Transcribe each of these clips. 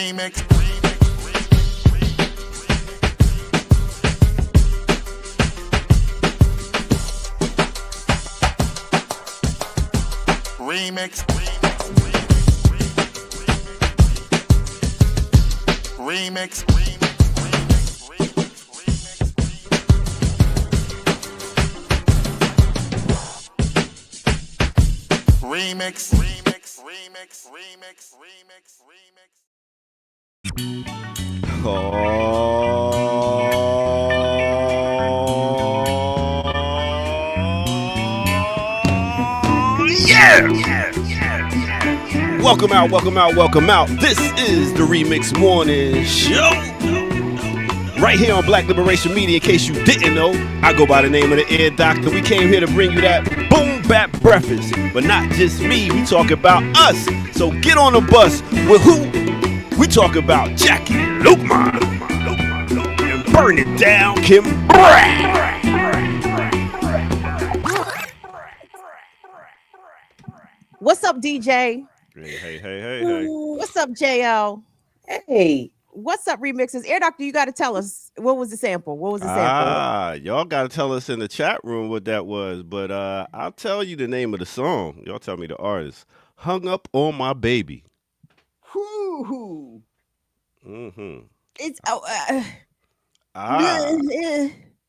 Remix. Remix. Remix. Remix. Welcome out. This is the Remix Morning Show. Right here on Black Liberation Media, in case you didn't know, I go by the name of the Ear Doctor. We came here to bring you that boom bap breakfast. But not just me, we talk about us. So get on the bus with who? We talk about Jackie Lukman and Burn It Down, Kim Bragg. What's up, DJ? Hey. What's up, JL? Hey. What's up, remixes? Air Doctor, you got to tell us, what was the sample? Y'all got to tell us in the chat room what that was. But I'll tell you the name of the song. Y'all tell me the artist. Hung Up on My Baby. Whoo. Mm-hmm. It's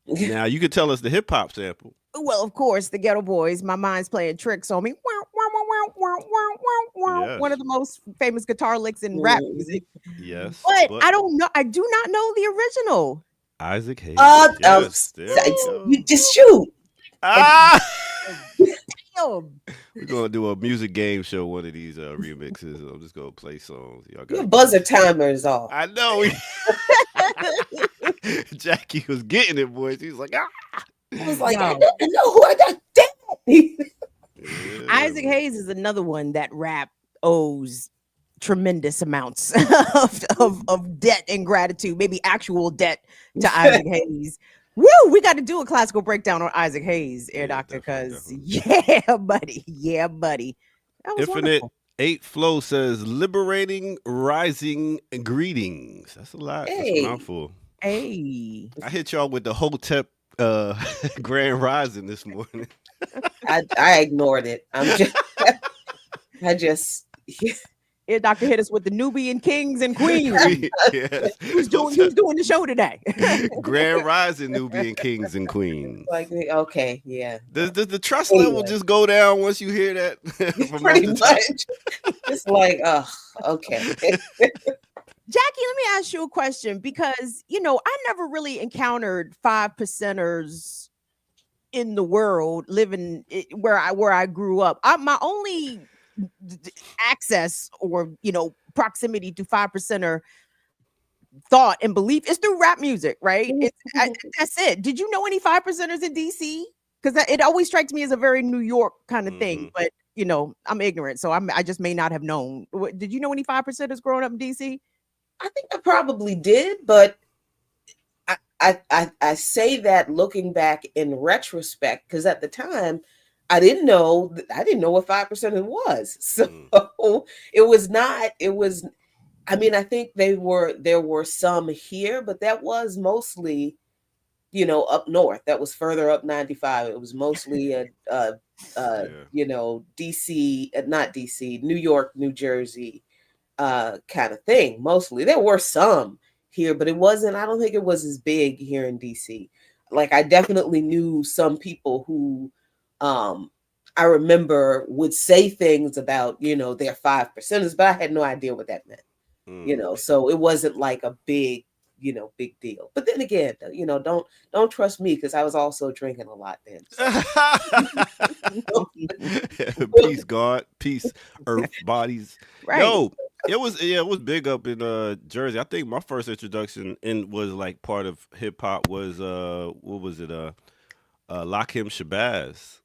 Now you can tell us the hip hop sample. well, of course, the Ghetto Boys. My mind's playing tricks on me. Yes. One of the most famous guitar licks in rap music. Yes, but I don't know. I do not know the original. Isaac Hayes. You just shoot. Damn. We're gonna do a music game show one of these remixes. I'm just gonna play songs. Y'all got Your buzzer timer is off. I know. Jackie was getting it, boys. He was like, I was like, I know who I got. Damn it. Yeah. Isaac Hayes is another one that rap owes tremendous amounts of debt and gratitude, maybe actual debt to Isaac Hayes. Woo! We got to do a classical breakdown on Isaac Hayes, Air Doctor, because yeah, buddy. That was Infinite wonderful. 8 Flow says liberating, rising, and greetings. That's a lot. Hey. That's a mouthful. Hey. I hit y'all with the Hotep Grand Rising this morning. I ignored it. I just Air Doctor hit us with the Nubian kings and queens. Yes. Who's doing the show today? Grand Rising, Nubian kings and queens. like, okay, yeah. Does the trust level just go down once you hear that? From Pretty Master Ty? much. It's like, okay. Jackie, let me ask you a question because, I never really encountered 5%ers in the world living where I grew up. My only access or, proximity to 5%er thought and belief is through rap music, right? That's it. Did you know any 5%ers in DC? Because it always strikes me as a very New York kind of thing, but I'm ignorant, so I just may not have known. Did you know any 5%ers growing up in DC? I think I probably did, but I say that looking back in retrospect, because at the time I didn't know what 5% was. So I think there were some here, but that was mostly, up north. That was further up 95. It was mostly DC, not DC, New York, New Jersey, kind of thing. Mostly there were some here, but I don't think it was as big here in DC. Like, I definitely knew some people who I remember would say things about, their 5%ers, but I had no idea what that meant. So it wasn't like a big deal. But then again, don't trust me, because I was also drinking a lot then. So. Peace, God, peace, earth, bodies. Right. Yo, it was big up in Jersey. I think my first introduction was like part of hip hop was what was it? Lakim Shabazz.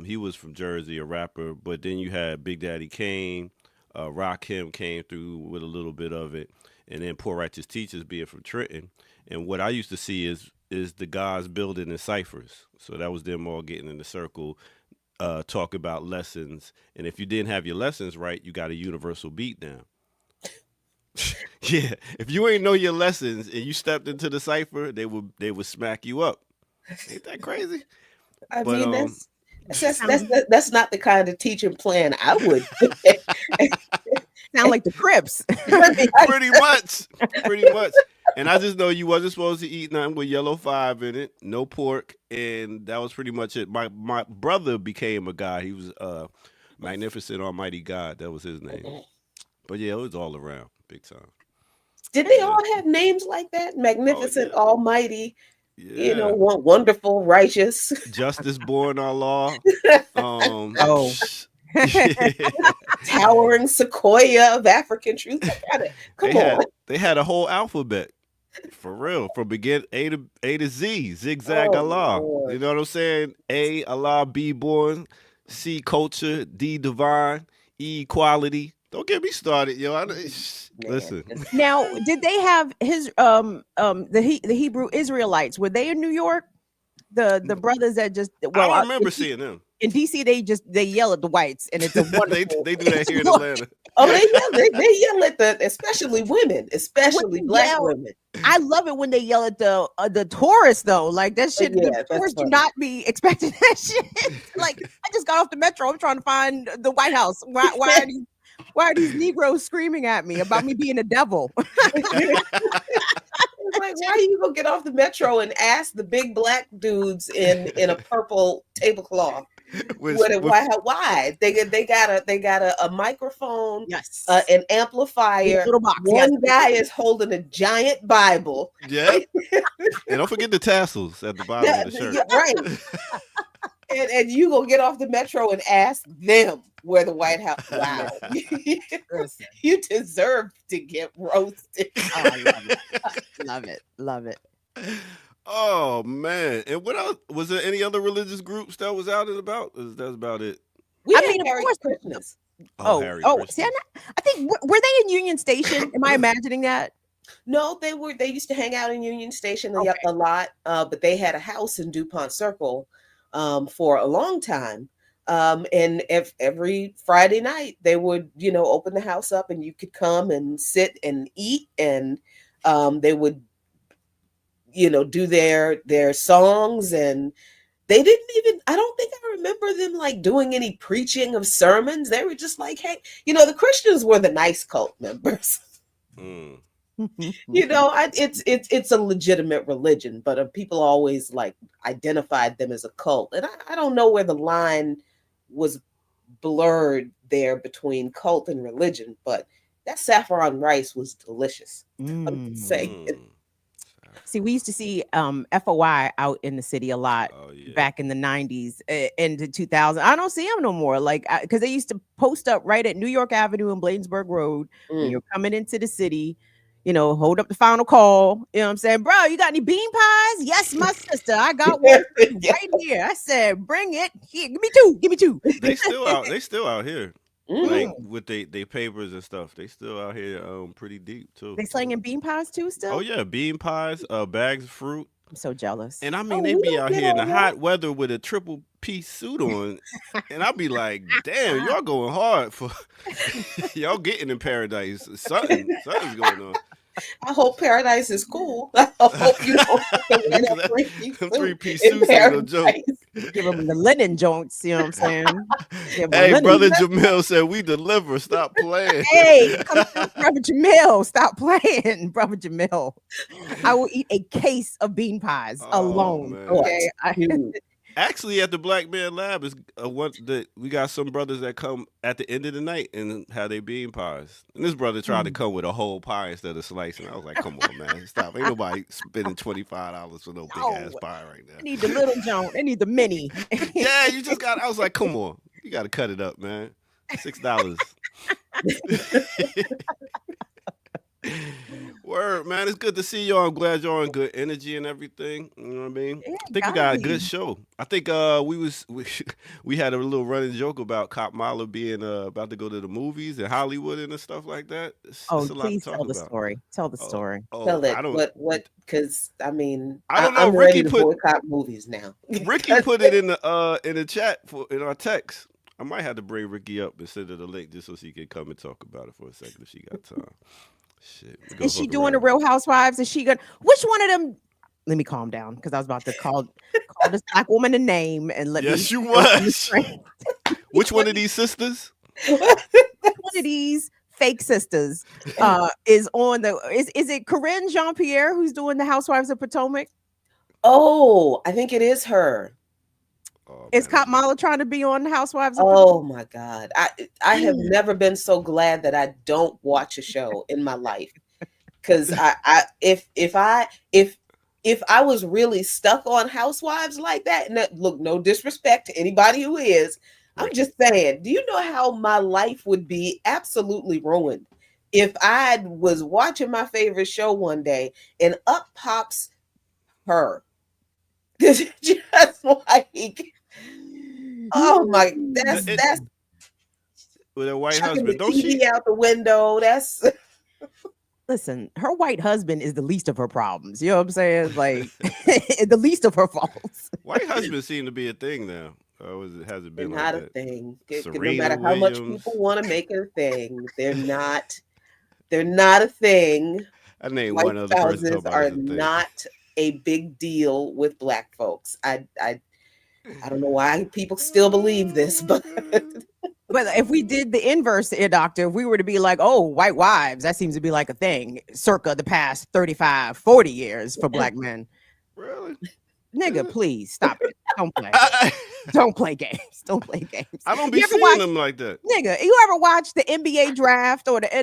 He was from Jersey, a rapper, but then you had Big Daddy Kane, Rakim came through with a little bit of it, and then Poor Righteous Teachers being from Trenton. And what I used to see is the guys building in ciphers. So that was them all getting in the circle, talk about lessons. And if you didn't have your lessons right, you got a universal beat down. Yeah, if you ain't know your lessons and you stepped into the cipher, they would smack you up. Ain't that crazy? I But mean, Sound, that's not the kind of teaching plan I would. sound like the Crips. pretty much. And I just know you wasn't supposed to eat nothing with yellow 5 in it, no pork, and that was pretty much it. My brother became a guy. He was Magnificent Almighty God. That was his name. But yeah, it was all around, big time. Did they all have names like that? Magnificent, yeah. Almighty, Yeah. Wonderful, righteous. Justice born our law. Oh. Towering sequoia of African truth. They had a whole alphabet. For real, from A to Z, zigzag Allah. Lord. You know what I'm saying? A, Allah, B, born. C, culture. D, divine. E, equality. Don't get me started, yo. Listen. Now, did they have his the Hebrew Israelites? Were they in New York? The brothers that just I don't remember seeing them. In DC, they yell at the whites, and it's a wonderful. they do that here in Atlanta. Oh, they yell at especially women, especially black women. I love it when they yell at the tourists though. Like that shit. Yeah, the tourists do not be expecting that shit. Like I just got off the metro. I'm trying to find the White House. Why are these Negroes screaming at me about me being a devil? Like, why are you gonna get off the metro and ask the big black dudes in a purple tablecloth with a White House? Why? They got a microphone, yes, an amplifier. Little box, One guy is holding a giant Bible. Yeah, and don't forget the tassels at the bottom of the shirt. Yeah, right. And you gonna get off the metro and ask them where the White House? Wow, you deserve to get roasted. Oh, I love it. Oh man! And what else? Was there any other religious groups that was out and about? That's about it. I mean, of course, Krishnas. Harry See, I think were they in Union Station? Am I imagining that? No, they were. They used to hang out in Union Station a lot, but they had a house in DuPont Circle for a long time. And every Friday night they would, open the house up and you could come and sit and eat, and they would, do their songs, and they didn't even, I don't think I remember them like doing any preaching of sermons. They were just like, hey, the Christians were the nice cult members. Mm. It's a legitimate religion, but people always like identified them as a cult. And I don't know where the line was blurred there between cult and religion, but that saffron rice was delicious. I'm saying. See, we used to see FOI out in the city a lot back in the 90s into 2000. I don't see them no more, like, because they used to post up right at New York Avenue and Bladensburg Road when you're coming into the city. Hold up the final call. You know what I'm saying? Bro, you got any bean pies? Yes, my sister. I got one right here. I said, bring it here. Give me two. They still out here. Like with they papers and stuff. They still out here pretty deep too. They slanging bean pies too still? Oh yeah, bean pies, bags of fruit. I'm so jealous. And I mean, they be out here in the hot weather with a triple piece suit on. And I'll be like, damn, y'all going hard for y'all getting in paradise. Something's going on. I hope paradise is cool. I hope you don't have three-piece suits ain't no joke. Give them the linen joints, you know what I'm saying? Hey, Brother Jamil said we deliver. Stop playing. Hey, Brother Jamil, stop playing. Brother Jamil. I will eat a case of bean pies alone. Man. Okay. Actually, at the Black Man Lab is we got some brothers that come at the end of the night and have their bean pies. And this brother tried to come with a whole pie instead of slicing. I was like, come on, man, stop! Ain't nobody spending $25 for no big ass pie right now. I need the little joint. I need the mini. Yeah, you just got. I was like, come on, you got to cut it up, man. $6. Word, man. It's good to see y'all. I'm glad y'all in good energy and everything. You know what I mean? Yeah, I think we got a good show. I think we had a little running joke about Cop Mala being about to go to the movies in Hollywood and stuff like that. It's a lot please to talk tell the about. story. Tell the story. Tell it. What? Because I mean, I don't know. I'm ready to boycott movies now. Ricky put it in the chat in our text. I might have to bring Ricky up and send her the link just so she can come and talk about it for a second if she got time. Shit. Is she doing the Real Housewives? Is she gonna? Which one of them? Let me calm down because I was about to call this black woman a name and let me. Yes, you was. Which one of these sisters? One of these fake sisters is on the. Is it Corinne Jean Pierre who's doing the Housewives of Potomac? Oh, I think it is her. Oh, Is man. Kamala trying to be on the Housewives of Oh Potomac? my God. I have never been so glad that I don't watch a show in my life. Because if I was really stuck on Housewives like that, and look, no disrespect to anybody who is, I'm just saying, do you know how my life would be absolutely ruined if I was watching my favorite show one day and up pops her? Just like, oh my, that's With a white chucking husband, the don't TV she? out the window. That's Listen, her white husband is the least of her problems. You know what I'm saying? Like the least of her faults. White husbands seem to be a thing now. Has it been like not a that? thing. No Serena matter how much Williams. people want to make it a thing, they're not. They're not a thing. I named White one other person. spouses are not a big deal with black folks. I don't know why people still believe this, but if we did the inverse, doctor, if we were to be like, oh, white wives, that seems to be like a thing circa the past 35, 40 years for black men. Really? Nigga, please stop it. Don't play. Don't play games. Don't play games. I don't be seeing them like that. Nigga, you ever watch the NBA draft or the Oh,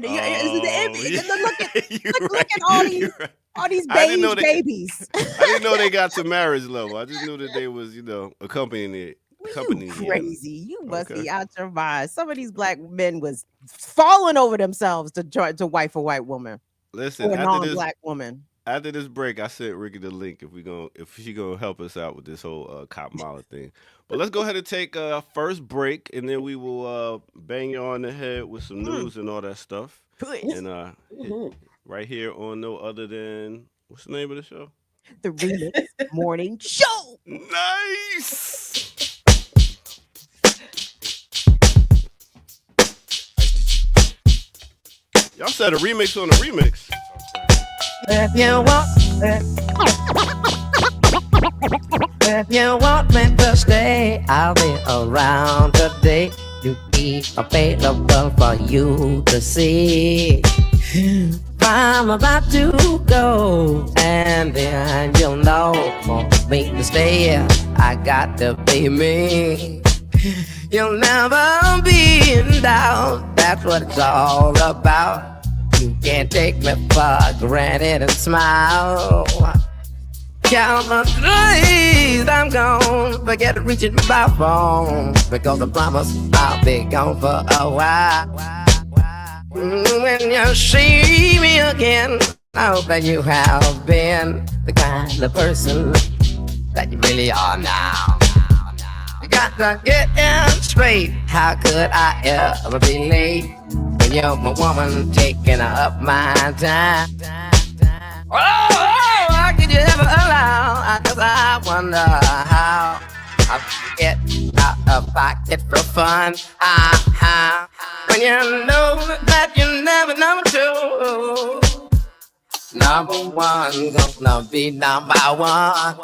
look at all these all these babies. I didn't know they got to marriage level. I just knew that they was, accompanying it. You crazy. You must be out your mind. Some of these black men was falling over themselves to try to wife a white woman. Listen, or a non-black woman. After this break, I sent Ricky the link if she gonna help us out with this whole Kamala thing. But let's go ahead and take our first break, and then we will bang you on the head with some news and all that stuff. Please. And right here on no other than, what's the name of the show? The Remix Morning Show. Nice. Y'all said a remix on a remix. If you want me to stay, I'll be around today to be available for you to see. I'm about to go, and then you'll know for me to stay. I got to be me. You'll never be in doubt. That's what it's all about. You can't take me for granted and smile. Count the days I'm gone. Forget reaching my phone, because I promise I'll be gone for a while. When you see me again, I hope that you have been the kind of person that you really are now. You got to get in straight. How could I ever be late when you're my woman taking up my time? Oh, how could you ever allow? Cause I wonder how I get out of pocket for fun. When you know that you're never number two, number one gonna be number one.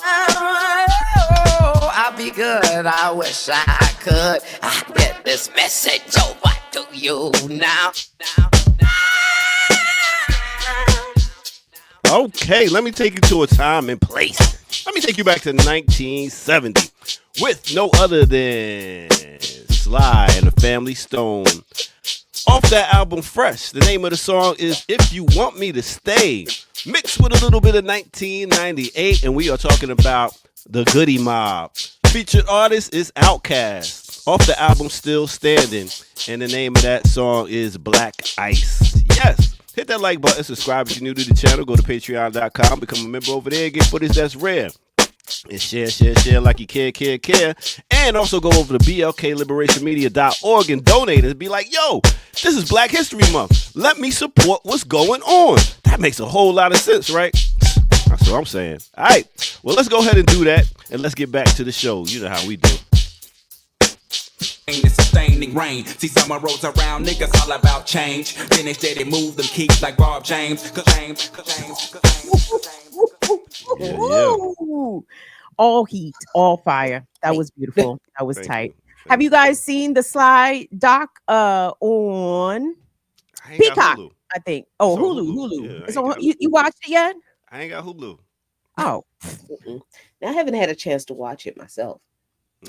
Oh, I'll be good. I wish I could. I get this message over to you now. Okay, let me take you to a time and place. Let me take you back to 1970 with no other than Sly and the Family Stone. Off that album Fresh, the name of the song is If You Want Me to Stay, mixed with a little bit of 1998, and we are talking about the Goody Mob. Featured artist is Outkast. Off the album Still Standing, and the name of that song is Black Ice. Yes. Hit that like button, subscribe if you're new to the channel, go to patreon.com, become a member over there, get footage that's rare. And share like you care. And also go over to blkliberationmedia.org and donate and be like, yo, this is Black History Month. Let me support what's going on. That makes a whole lot of sense, right? That's what I'm saying. All right, well, let's go ahead and do that, and let's get back to the show. You know how we do. It's sustaining rain. See someone rolls around, niggas all about change. Then they steady move them keys like Bob James. Yeah. Ooh, all heat, all fire. That was beautiful. That was Thank tight. you. Have you guys seen the Sly doc on I ain't got Peacock? Hulu. I think. Oh, It's on Hulu. Hulu. Hulu. Yeah, I It's ain't on. got You watched it yet? I ain't got Hulu. Oh, Now, I haven't had a chance to watch it myself.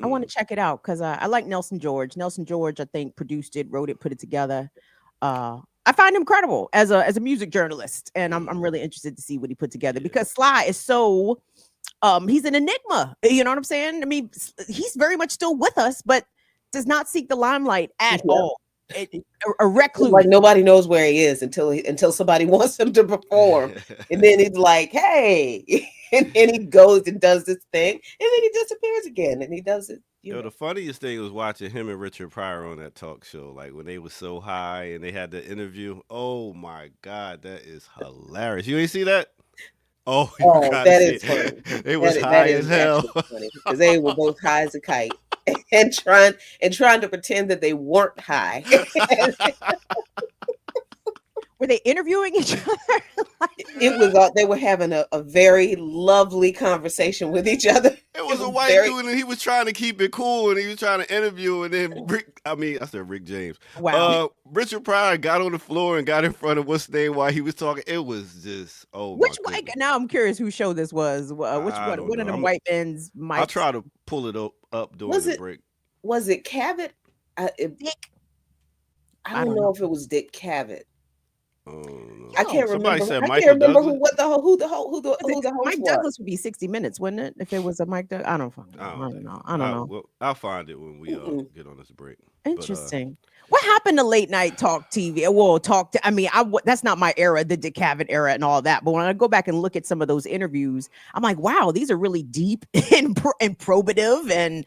I want to check it out because I like Nelson George. Nelson George, I think, produced it, wrote it, put it together. I find him credible as a music journalist, and I'm really interested to see what he put together because Sly is so he's an enigma. You know what I'm saying? I mean, he's very much still with us, but does not seek the limelight at all. A recluse. Like nobody knows where he is until somebody wants him to perform, and then he's like, "Hey," and then he goes and does this thing, and then he disappears again, and he does it. Yo, the funniest thing was watching him and Richard Pryor on that talk show, like when they was so high and they had the interview. Oh my God, that is hilarious! You ain't see that? Oh, you gotta that see is it. funny. They was high as hell because they were both high as a kite and trying to pretend that they weren't high. Were they interviewing each other? It was they were having a very lovely conversation with each other. It was a white dude, and he was trying to keep it cool, and he was trying to interview, and then I said Rick James. Wow. Richard Pryor got on the floor and got in front of what's name while he was talking. It was just which white? Now I'm curious whose show this was. Which one? One of them white men's mics. I'll try to pull it up during the break. Was it Cavett? Dick? I don't know if it was Dick Cavett. I can't remember. Said I Michael can't remember Douglas. who the host Mike was. Douglas would be 60 Minutes, wouldn't it? If it was a Mike Douglas, I don't know. Well, I'll find it when we get on this break. Interesting. What happened to late night talk TV? Well, that's not my era, the Dick Cavett era and all that. But when I go back and look at some of those interviews, I'm like, wow, these are really deep and probative and,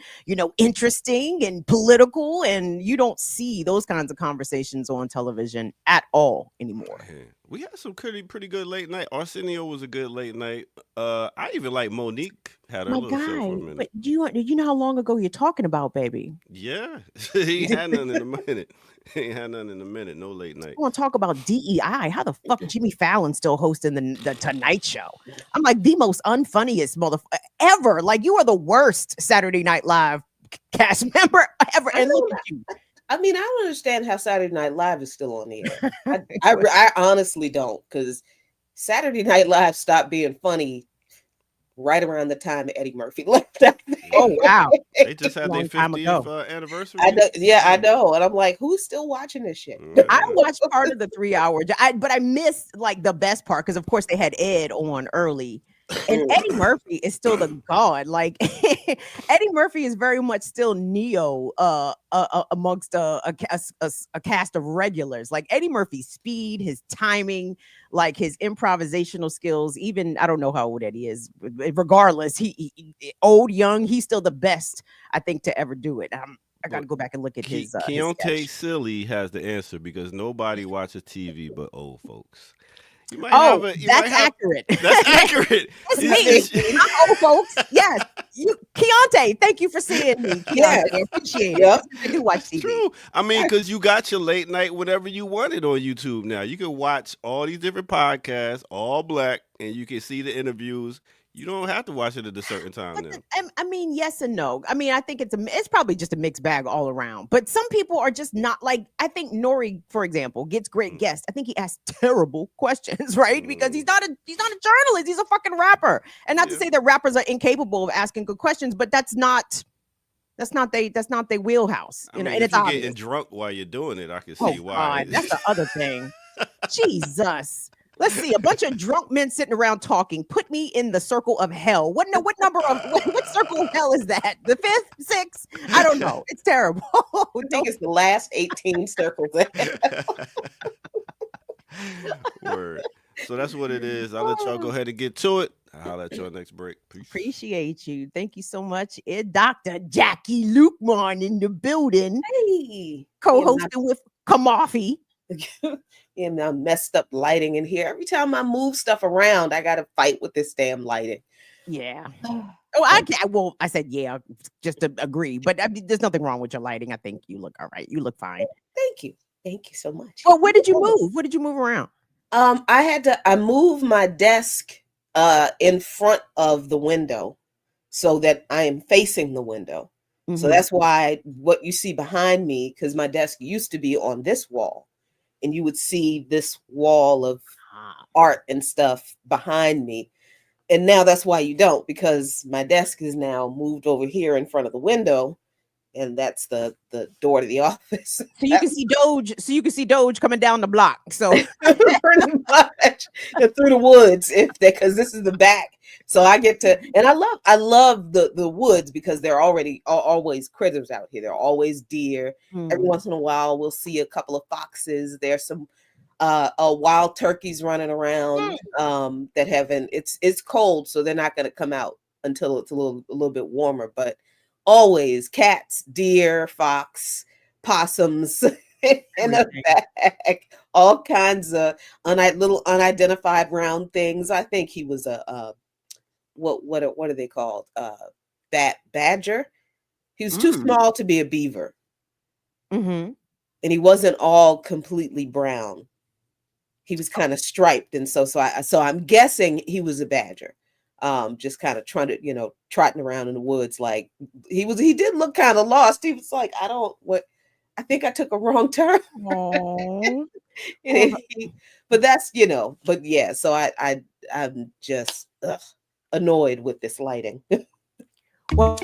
interesting and political. And you don't see those kinds of conversations on television at all anymore. Yeah. We had some pretty good late night. Arsenio was a good late night. I even like Monique had her little show for a minute. But do you know how long ago you're talking about, baby? Yeah, he ain't had nothing in a minute. No late night. I want to talk about DEI. How the fuck Jimmy Fallon still hosting the Tonight Show? I'm like the most unfunniest motherfucker ever. Like you are the worst Saturday Night Live cast member ever. And look at you. I mean, I don't understand how Saturday Night Live is still on the air. I honestly don't, because Saturday Night Live stopped being funny right around the time Eddie Murphy left. Oh wow! They just had their 50th anniversary. I know, and I'm like, who's still watching this shit? I watched part of the 3 hour, but I missed like the best part because of course they had Ed on early. And Eddie Murphy is still the god. Like Eddie Murphy is very much still Neo amongst a cast of regulars. Like Eddie Murphy's speed, his timing, like his improvisational skills. Even I don't know how old Eddie is. Regardless, he old, young, he's still the best I think to ever do it. I got to go back and look at his. Keontae Silly has the answer because nobody watches TV but old folks. That's accurate. That's accurate. It's me. I'm old folks. Yes. Keontae, thank you for seeing me. Keontae, I appreciate it. I do watch TV. True. I mean, because you got your late night whenever you want it on YouTube now. You can watch all these different podcasts, all black, and you can see the interviews. You don't have to watch it at a certain time now. I mean, yes and no. I mean, I think it's probably just a mixed bag all around. But some people are just not like. I think Nori, for example, gets great guests. I think he asks terrible questions, right? Because he's not a journalist. He's a fucking rapper. And not to say that rappers are incapable of asking good questions, but that's not their wheelhouse. I mean, and it's obvious. Getting drunk while you're doing it, I can see why. God, that's the other thing. Jesus. Let's see, a bunch of drunk men sitting around talking. Put me in the circle of hell. What circle of hell is that? The 5th, 6th? I don't know. It's terrible. I think it's the last 18 circles of hell. Word. So that's what it is. I'll let y'all go ahead and get to it. I'll let y'all next break. Peace. Appreciate you. Thank you so much. Dr. Jackie Lukemon in the building. Hey. Co-hosting with Kamafi. Messed up lighting in here. Every time I move stuff around, I got to fight with this damn lighting. Yeah. Oh, well, I said yeah, just to agree. But I mean, there's nothing wrong with your lighting. I think you look all right. You look fine. Thank you so much. Well, where did you move? Where did you move around? I moved my desk in front of the window so that I am facing the window. So that's why what you see behind me, because my desk used to be on this wall, and you would see this wall of art and stuff behind me. And now that's why you don't, because my desk is now moved over here in front of the window, and that's the door to the office. So you can see DOGE. So you can see DOGE coming down the block. So pretty much through the woods, because this is the back. So I get to, and I love the woods because there are always critters out here. There are always deer. Every once in a while, we'll see a couple of foxes. There's some wild turkeys running around that haven't. It's cold, so they're not going to come out until it's a little bit warmer. But always cats, deer, fox, possums in the back, all kinds of little unidentified round things. I think he was a what are they called? Badger. He was too small to be a beaver, and he wasn't all completely brown. He was kind of striped, and so I'm guessing he was a badger. Just kind of trying to, trotting around in the woods. Like he did look kind of lost. He was like, I think I took a wrong turn. But that's, but yeah, so I'm just annoyed with this lighting. well,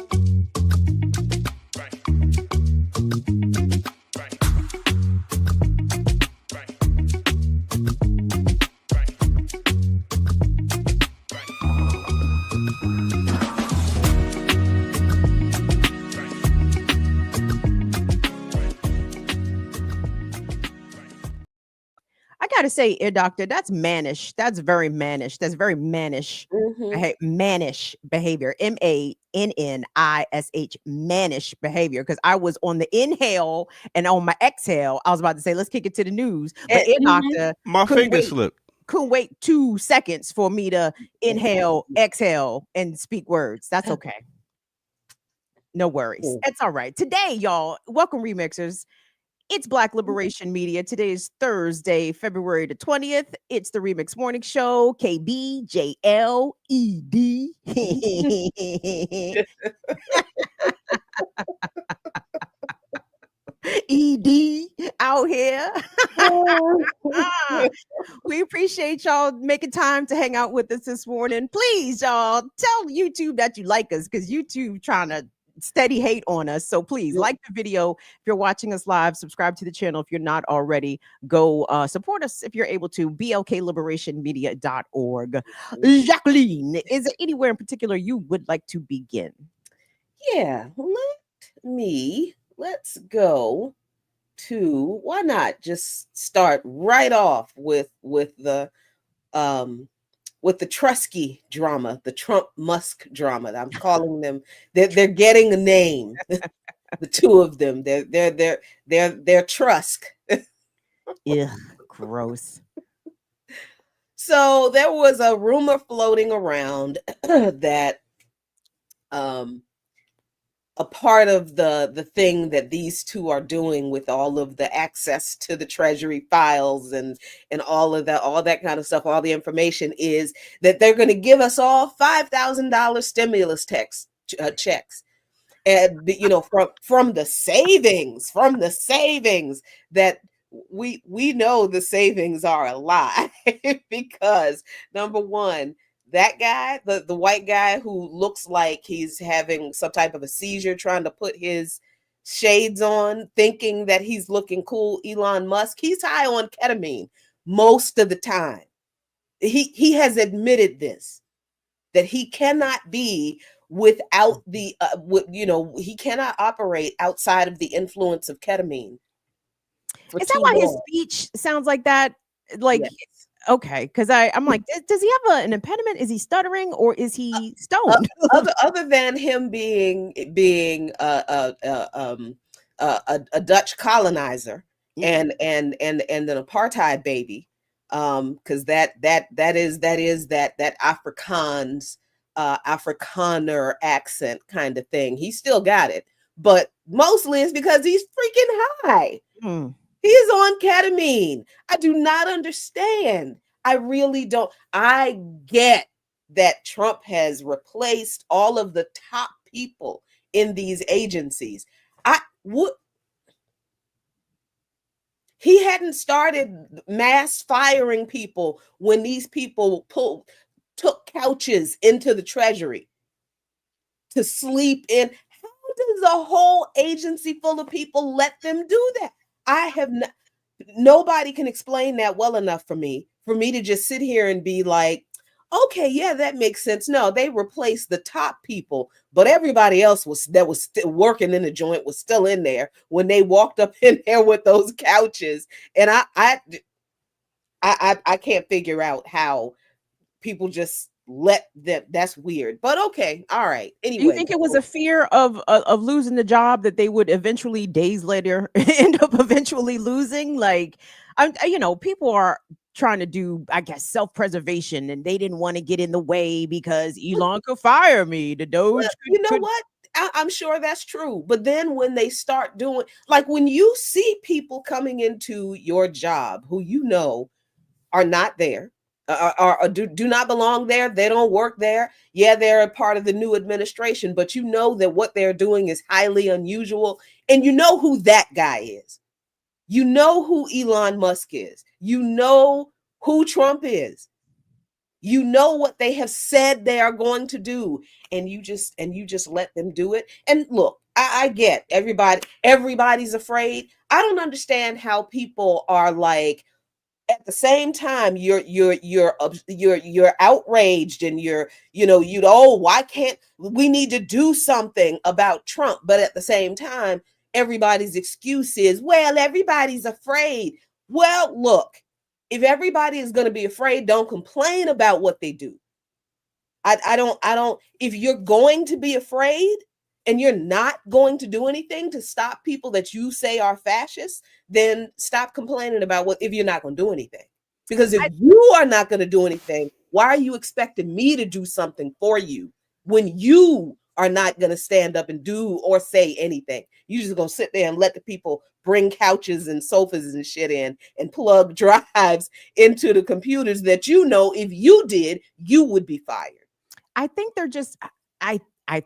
I gotta say, Ear Doctor, that's mannish. That's very mannish. That's very mannish. Mannish behavior. MANNISH. Mannish behavior. Because I was on the inhale and on my exhale, I was about to say, let's kick it to the news. But Ear Doctor, my finger slipped. Couldn't wait 2 seconds for me to inhale, exhale, and speak words. That's okay. No worries. It's all right. Today, y'all, welcome remixers. It's Black Liberation Media. Today is Thursday, February the 20th. It's the Remix Morning Show. KBJLED. ED out here. We appreciate y'all making time to hang out with us this morning. Please, y'all, tell YouTube that you like us, because YouTube trying to steady hate on us. So please like the video. If you're watching us live, subscribe to the channel. If you're not already, go support us if you're able to. blkliberationmedia.org. Jacqueline, is there anywhere in particular you would like to begin? Yeah, let's go to, why not just start right off with the Trusky drama, the Trump-Musk drama. I'm calling them. They're getting a name. The two of them. They're Trusk. Yeah, gross. So there was a rumor floating around that a part of the thing that these two are doing with all of the access to the Treasury files and all that kind of stuff, all the information, is that they're going to give us all $5,000 stimulus checks, and from the savings that we know the savings are a lie because, number one, that guy, the white guy who looks like he's having some type of a seizure, trying to put his shades on, thinking that he's looking cool, Elon Musk, he's high on ketamine most of the time. He has admitted this, that he cannot be without the he cannot operate outside of the influence of ketamine. Is that why his speech sounds like that? Like, yes. Okay, because I'm like, does he have an impediment? Is he stuttering, or is he stoned? Other than him being a Dutch colonizer and an apartheid baby, because that is Afrikaans Afrikaner accent kind of thing. He still got it, but mostly it's because he's freaking high. He is on ketamine. I do not understand. I really don't. I get that Trump has replaced all of the top people in these agencies. He hadn't started mass firing people when these people took couches into the Treasury to sleep in. How does a whole agency full of people let them do that? Nobody can explain that well enough for me to just sit here and be like, okay, yeah, that makes sense. No, they replaced the top people, but everybody else that was still working in the joint was still in there when they walked up in there with those couches. And I can't figure out how people just let them. That's weird, but okay, all right. Anyway, do you think it was a fear of losing the job that they would eventually days later end up eventually losing? Like, people are trying to do, I guess, self-preservation, and they didn't want to get in the way because Elon could fire me. The DOGE, well, you know what? I'm sure that's true. But then when they start doing, like when you see people coming into your job who you know are not there, or do not belong there, they don't work there. Yeah, they're a part of the new administration, but you know that what they're doing is highly unusual. And you know who that guy is. You know who Elon Musk is. You know who Trump is. You know what they have said they are going to do, and you just let them do it. And look, I get everybody's afraid. I don't understand how people are like, at the same time you're outraged, and why can't we need to do something about Trump? But at the same time, everybody's excuse is, well, everybody's afraid. Well, look, if everybody is going to be afraid, don't complain about what they do. I don't, if you're going to be afraid and you're not going to do anything to stop people that you say are fascists, then stop complaining about if you're not going to do anything. Because if you are not going to do anything, why are you expecting me to do something for you when you are not going to stand up and do or say anything? You're just going to sit there and let the people bring couches and sofas and shit in and plug drives into the computers that if you did, you would be fired. I think they're just, I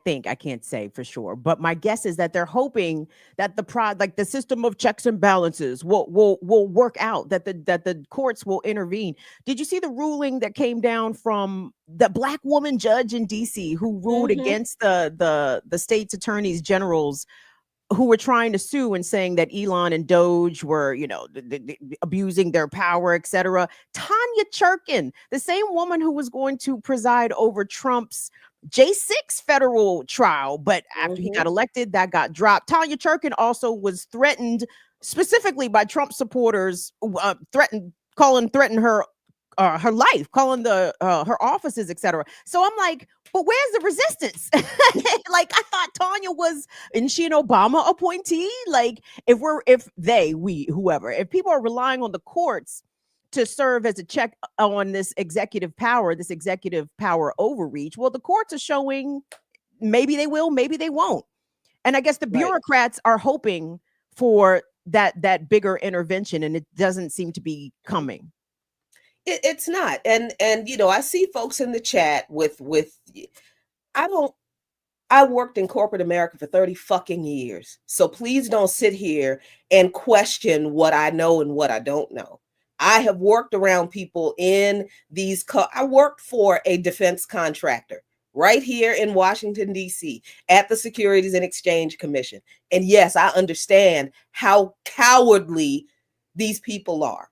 think, I can't say for sure, but my guess is that they're hoping that the system of checks and balances will work out, that the courts will intervene. Did you see the ruling that came down from the Black woman judge in DC who ruled against the state's attorneys generals who were trying to sue and saying that Elon and DOGE were, abusing their power, etc. Tanya Churkin, the same woman who was going to preside over Trump's J6 federal trial, but after he got elected, that got dropped. Tanya Churkin also was threatened specifically by Trump supporters, threatened her life, calling her offices, etc. So I'm like, but where's the resistance? Like, I thought Tanya was, isn't she an Obama appointee? Like, if people are relying on the courts to serve as a check on this executive power overreach, well, the courts are showing maybe they will, maybe they won't. And I guess the bureaucrats are hoping for that bigger intervention, and it doesn't seem to be coming. It's not. And I see folks in the chat with I worked in corporate America for 30 fucking years. So please don't sit here and question what I know and what I don't know. I have worked around people in I worked for a defense contractor right here in Washington, D.C. at the Securities and Exchange Commission. And yes, I understand how cowardly these people are.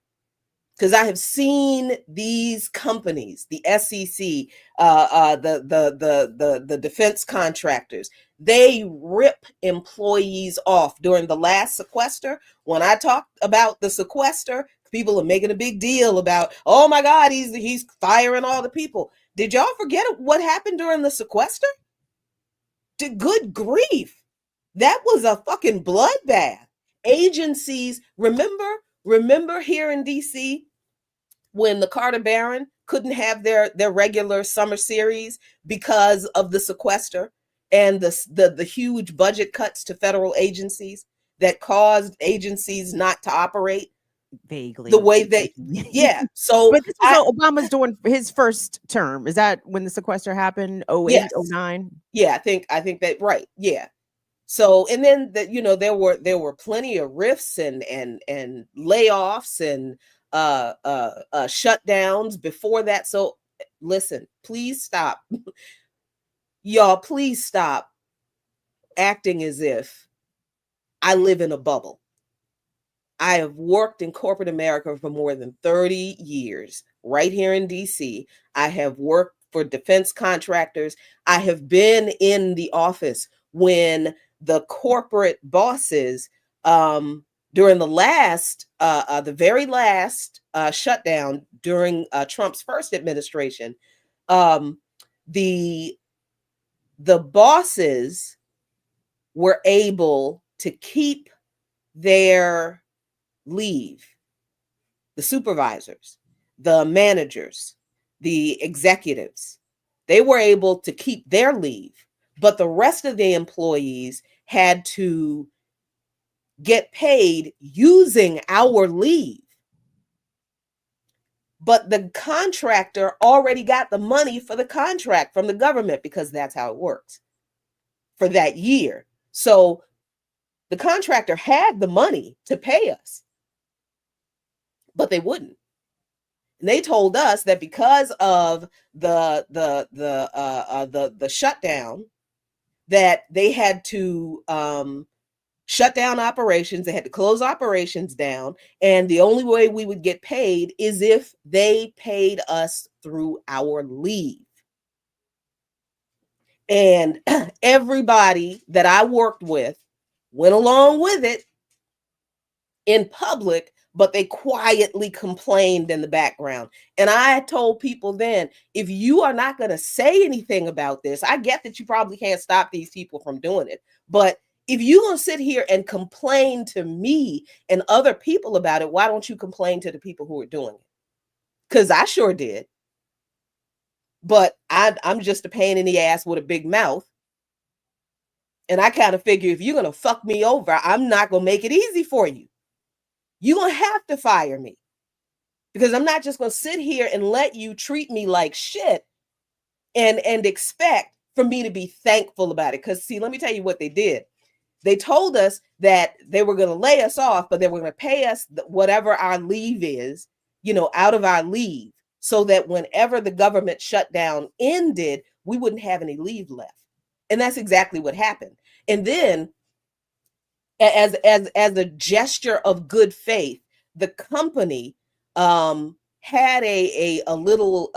Because I have seen these companies, the SEC, the defense contractors, they rip employees off. During the last sequester, when I talked about the sequester, people are making a big deal about, oh my God, he's firing all the people. Did y'all forget what happened during the sequester? Good grief. That was a fucking bloodbath. Agencies, remember here in DC, when the Carter Barron couldn't have their regular summer series because of the sequester and the huge budget cuts to federal agencies that caused agencies not to operate Vaguely the way they yeah. So but this was Obama's doing his first term. Is that when the sequester happened? 08, Yes. 09? Yeah, I think that right. Yeah. So and then that, you know, there were plenty of rifts and layoffs and shutdowns before that. So listen, please stop. Y'all, please stop acting as if I live in a bubble. I have worked in corporate America for more than 30 years, right here in DC. I have worked for defense contractors. I have been in the office when the corporate bosses, during the very last shutdown during Trump's first administration, the bosses were able to keep their leave. The supervisors, the managers, the executives, they were able to keep their leave, but the rest of the employees had to get paid using our leave. But the contractor already got the money for the contract from the government, because that's how it works for that year. So the contractor had the money to pay us, but they wouldn't. And they told us that because of the shutdown, that they had to shut down operations. They had to close operations down, and the only way we would get paid is if they paid us through our leave. And everybody that I worked with went along with it in public, but they quietly complained in the background. And I told people then, if you are not going to say anything about this, I get that you probably can't stop these people from doing it, but if you're going to sit here and complain to me and other people about it, why don't you complain to the people who are doing it? Because I sure did. But I'm just a pain in the ass with a big mouth. And I kind of figure if you're going to fuck me over, I'm not going to make it easy for you. You're going to have to fire me, because I'm not just going to sit here and let you treat me like shit and expect for me to be thankful about it. Because see, let me tell you what they did. They told us that they were going to lay us off, but they were going to pay us whatever our leave is, you know, out of our leave, so that whenever the government shutdown ended, we wouldn't have any leave left. And that's exactly what happened. And then as a gesture of good faith, the company had a little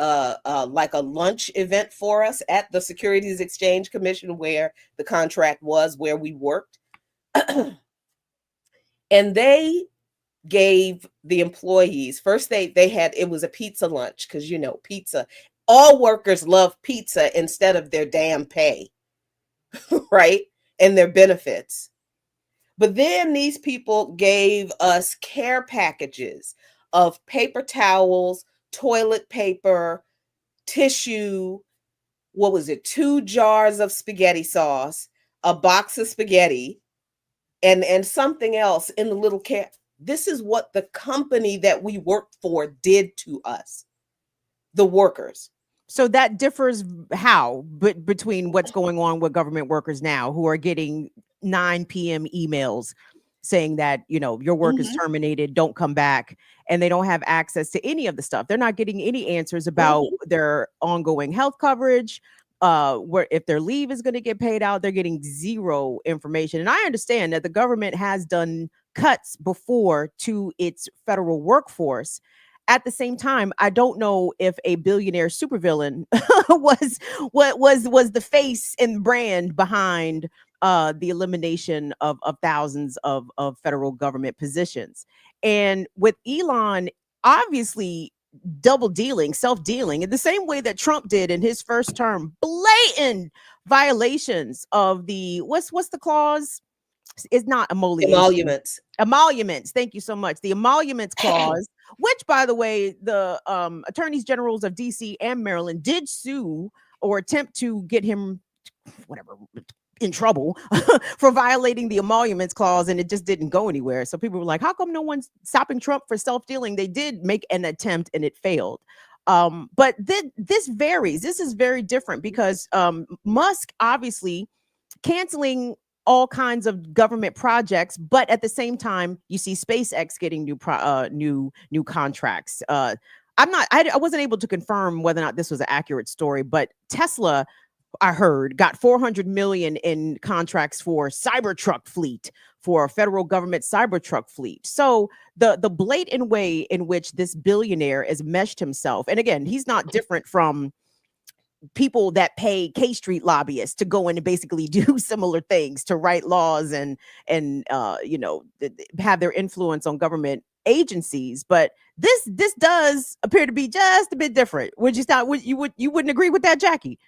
like a lunch event for us at the Securities Exchange Commission, where the contract was, where we worked. And they gave the employees, first they had, it was a pizza lunch, because you know, pizza, all workers love pizza instead of their damn pay, right? And their benefits. But then these people gave us care packages of paper towels, toilet paper, tissue, what was it, 2 jars of spaghetti sauce, a box of spaghetti, and something else in the little care. This is what the company that we worked for did to us, the workers. So that differs how, but between what's going on with government workers now, who are getting 9 p.m. emails saying that, you know, your work is terminated, don't come back, and they don't have access to any of the stuff. They're not getting any answers about their ongoing health coverage, where if their leave is going to get paid out. They're getting zero information. And I understand that the government has done cuts before to its federal workforce. At the same time, I don't know if a billionaire supervillain was the face and brand behind the elimination of thousands of federal government positions. And with Elon, obviously self-dealing in the same way that Trump did in his first term, blatant violations of the what's the clause? It's not emolliation. Emoluments. Emoluments. Thank you so much. The emoluments clause, which, by the way, the attorneys generals of DC and Maryland did sue or attempt to get him, whatever, in trouble for violating the emoluments clause, and it just didn't go anywhere. So people were like, how come no one's stopping Trump for self-dealing? They did make an attempt and it failed. But this varies. This is very different because Musk obviously canceling all kinds of government projects, but at the same time, you see SpaceX getting new contracts. I wasn't able to confirm whether or not this was an accurate story, but Tesla, I heard, got 400 million in contracts for Cybertruck fleet, for a federal government Cybertruck fleet. So the blatant way in which this billionaire has meshed himself, and again, he's not different from people that pay K Street lobbyists to go in and basically do similar things, to write laws and have their influence on government agencies. But this does appear to be just a bit different. Would you stop? You wouldn't agree with that, Jackie?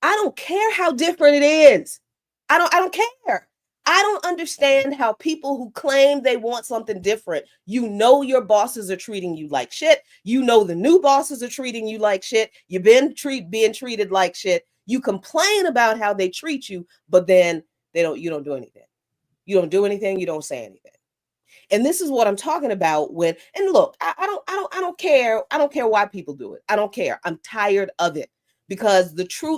I don't care how different it is. I don't care. I don't understand how people who claim they want something different, your bosses are treating you like shit. The new bosses are treating you like shit. You've been being treated like shit. You complain about how they treat you, but then you don't do anything. You don't do anything. You don't say anything. And this is what I'm talking about and look, I don't care. I don't care why people do it. I don't care. I'm tired of it, because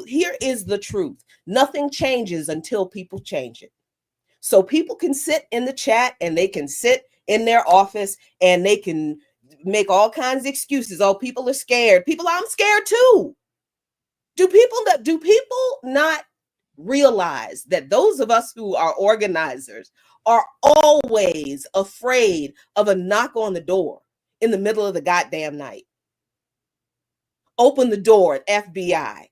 here is the truth. Nothing changes until people change it. So people can sit in the chat and they can sit in their office and they can make all kinds of excuses. Oh, people are scared. I'm scared too. Do people not realize that those of us who are organizers are always afraid of a knock on the door in the middle of the goddamn night? Open the door, FBI.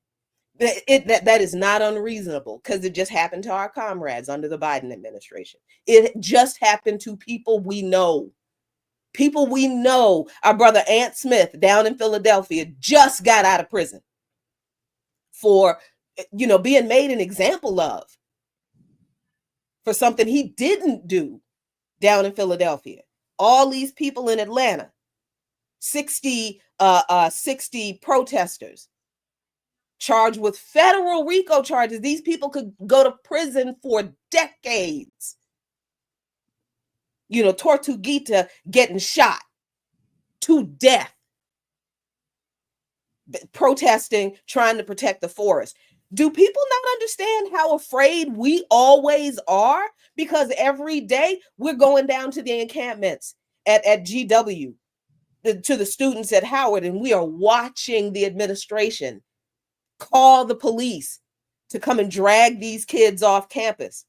That is not unreasonable, because it just happened to our comrades under the Biden administration. It just happened to people we know. People we know. Our brother Ant Smith down in Philadelphia just got out of prison for, being made an example of for something he didn't do down in Philadelphia. All these people in Atlanta, 60 protesters, charged with federal RICO charges. These people could go to prison for decades. Tortuguita getting shot to death, protesting, trying to protect the forest. Do people not understand how afraid we always are? Because every day we're going down to the encampments at GW, to the students at Howard, and we are watching the administration call the police to come and drag these kids off campus.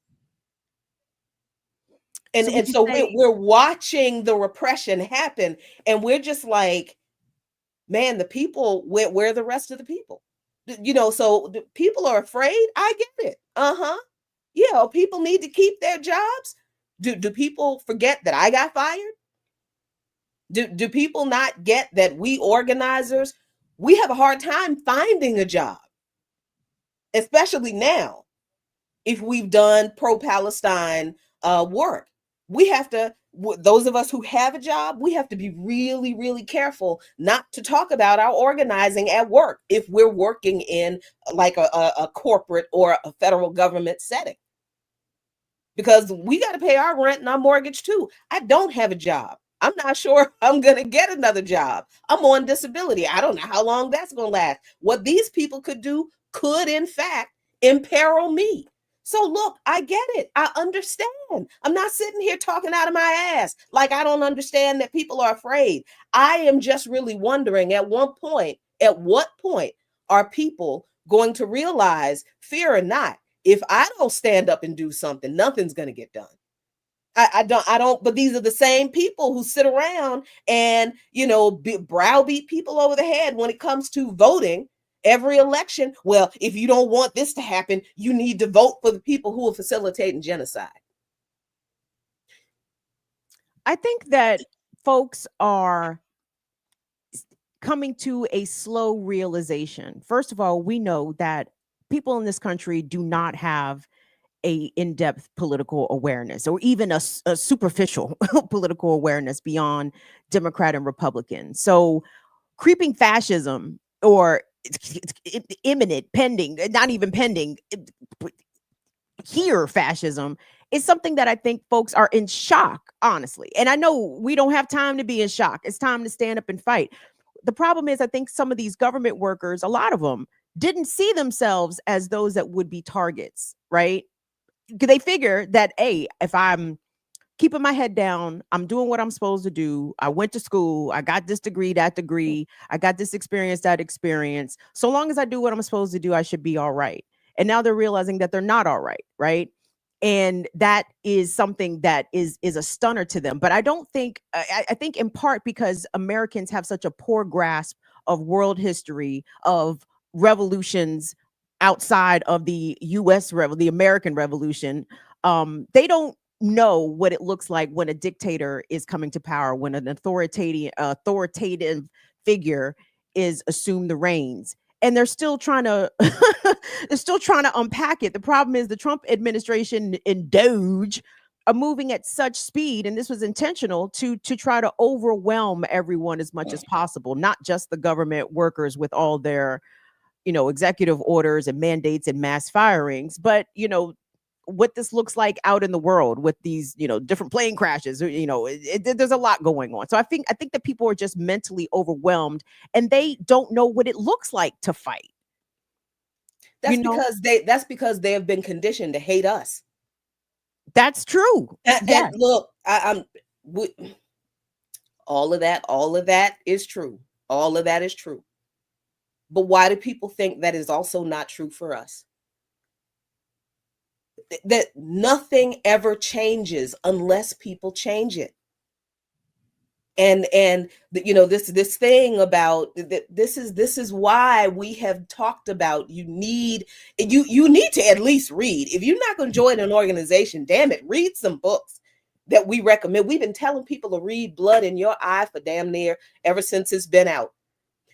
So we're watching the repression happen, and we're just like, man, the people, where are the rest of the people? So the people are afraid. I get it. Yeah, people need to keep their jobs. Do people forget that I got fired? Do people not get that we organizers, we have a hard time finding a job, especially now, if we've done pro-Palestine work. We have to, those of us who have a job, we have to be really, really careful not to talk about our organizing at work if we're working in like a corporate or a federal government setting. Because we got to pay our rent and our mortgage too. I don't have a job. I'm not sure I'm going to get another job. I'm on disability. I don't know how long that's going to last. What these people could do could, in fact, imperil me. So look, I get it. I understand. I'm not sitting here talking out of my ass like I don't understand that people are afraid. I am just really wondering at what point are people going to realize, fear or not, if I don't stand up and do something, nothing's going to get done. I don't, but these are the same people who sit around and, browbeat people over the head when it comes to voting every election. Well, if you don't want this to happen, you need to vote for the people who are facilitating genocide. I think that folks are coming to a slow realization. First of all, we know that people in this country do not have a in-depth political awareness, or even a superficial political awareness beyond Democrat and Republican. So creeping fascism, or it's imminent, pending, not even pending, here fascism is something that I think folks are in shock, honestly. And I know we don't have time to be in shock. It's time to stand up and fight. The problem is, I think some of these government workers, a lot of them, didn't see themselves as those that would be targets, right? They figure that, hey, if I'm keeping my head down, I'm doing what I'm supposed to do, I went to school, I got this degree, that degree, I got this experience, that experience, so long as I do what I'm supposed to do, I should be all right. And now they're realizing that they're not all right, right? And that is something that is a stunner to them. But I don't think, I think in part because Americans have such a poor grasp of world history, of revolutions outside of the U.S. the American Revolution. They don't know what it looks like when a dictator is coming to power, when an authoritative figure is assumed the reins. And they're still trying to unpack it. The problem is the Trump administration and DOGE are moving at such speed, and this was intentional to try to overwhelm everyone as much as possible, not just the government workers with all their, executive orders and mandates and mass firings, but what this looks like out in the world with these, different plane crashes, there's a lot going on. So I think that people are just mentally overwhelmed, and they don't know what it looks like to fight. That's because they have been conditioned to hate us. That's true. And look, all of that is true. All of that is true. But why do people think that is also not true for us? That nothing ever changes unless people change it. And this thing about this is why we have talked about you need to at least read. If you're not going to join an organization, damn it, read some books that we recommend. We've been telling people to read Blood in Your Eye for damn near ever since it's been out.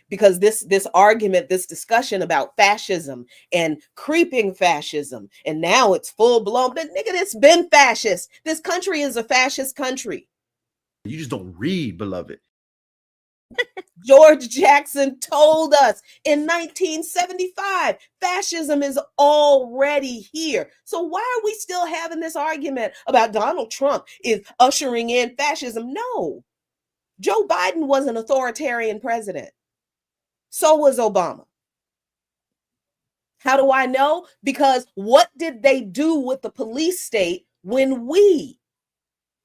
Because this argument, this discussion about fascism and creeping fascism, and now it's full blown, but nigga, it's been fascist. This country is a fascist country. You just don't read, beloved. George Jackson told us in 1975, fascism is already here. So why are we still having this argument about Donald Trump is ushering in fascism? No, Joe Biden was an authoritarian president. So was Obama. How do I know? Because what did they do with the police state when we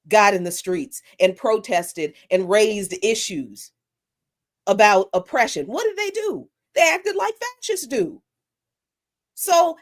got in the streets and protested and raised issues about oppression? What did they do? They acted like fascists do. So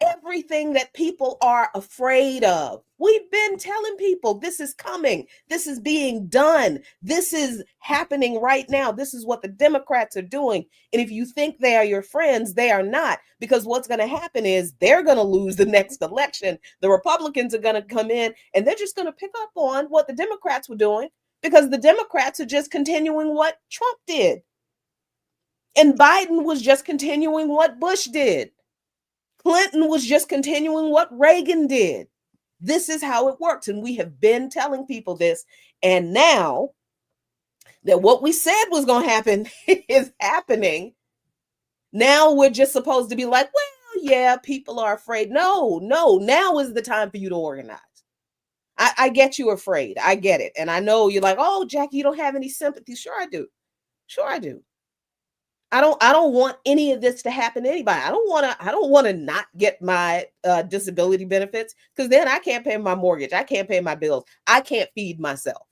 everything that people are afraid of, we've been telling people this is coming. This is being done. This is happening right now. This is what the Democrats are doing. And if you think they are your friends, they are not, because what's going to happen is they're going to lose the next election. The Republicans are going to come in and they're just going to pick up on what the Democrats were doing, because the Democrats are just continuing what Trump did. And Biden was just continuing what Bush did. Clinton was just continuing what Reagan did. This is how it works. And we have been telling people this. And now that what we said was going to happen is happening, now we're just supposed to be like, well, yeah, people are afraid. No, now is the time for you to organize. I get you afraid. I get it. And I know you're like, oh, Jackie, you don't have any sympathy. Sure I do. I don't want any of this to happen to anybody. I don't want to not get my disability benefits, because then I can't pay my mortgage. I can't pay my bills. I can't feed myself.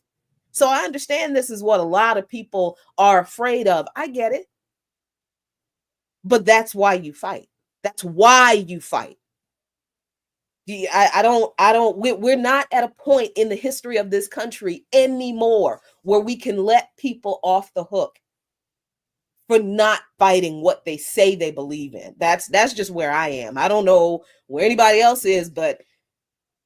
So I understand this is what a lot of people are afraid of. I get it. But that's why you fight. That's why you fight. We're not at a point in the history of this country anymore where we can let people off the hook for not fighting what they say they believe in. That's just where I am. I don't know where anybody else is, but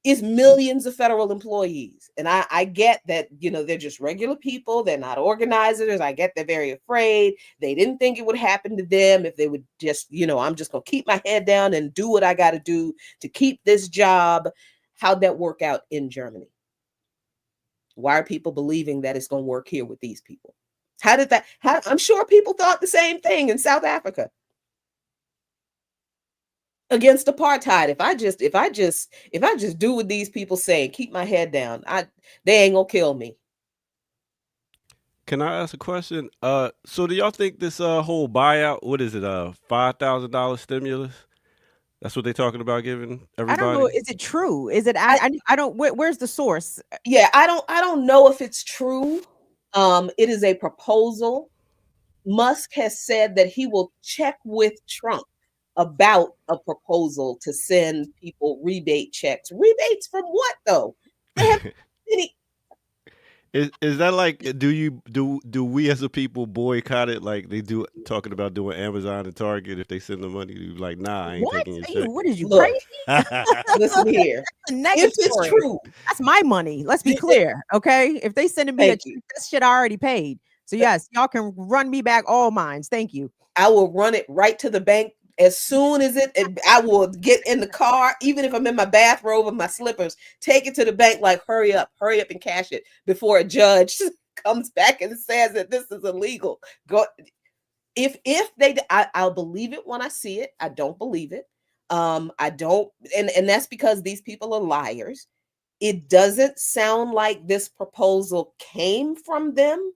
is millions of federal employees. And I get that, they're just regular people. They're not organizers. I get they're very afraid. They didn't think it would happen to them if they would just, I'm just going to keep my head down and do what I got to do to keep this job. How'd that work out in Germany? Why are people believing that it's going to work here with these people? I'm sure people thought the same thing in South Africa against apartheid. If I just do what these people say and keep my head down, they ain't gonna kill me. Can I ask a question? So do y'all think this whole buyout, what is it, $5,000 stimulus? That's what they're talking about giving everybody? I don't know. Is it true? Is it? I don't. Where's the source? Yeah, I don't know if it's true. It is a proposal. Musk has said that he will check with Trump about a proposal to send people rebate checks. Rebates from what though? They have any. Is that like, do we as a people boycott it like they do, talking about doing Amazon and Target? If they send the money, you like, nah, I ain't taking your check. What is you Look, crazy? Listen here. If it's true, that's my money. Let's be clear, okay? If they sending me a check, that shit I already paid. So yes, y'all can run me back all mines. Thank you. I will run it right to the bank as soon as I will get in the car, even if I'm in my bathrobe and my slippers, take it to the bank, like hurry up and cash it before a judge comes back and says that this is illegal. Go. If I'll believe it when I see it. I don't believe it. I don't, and that's because these people are liars. It doesn't sound like this proposal came from them.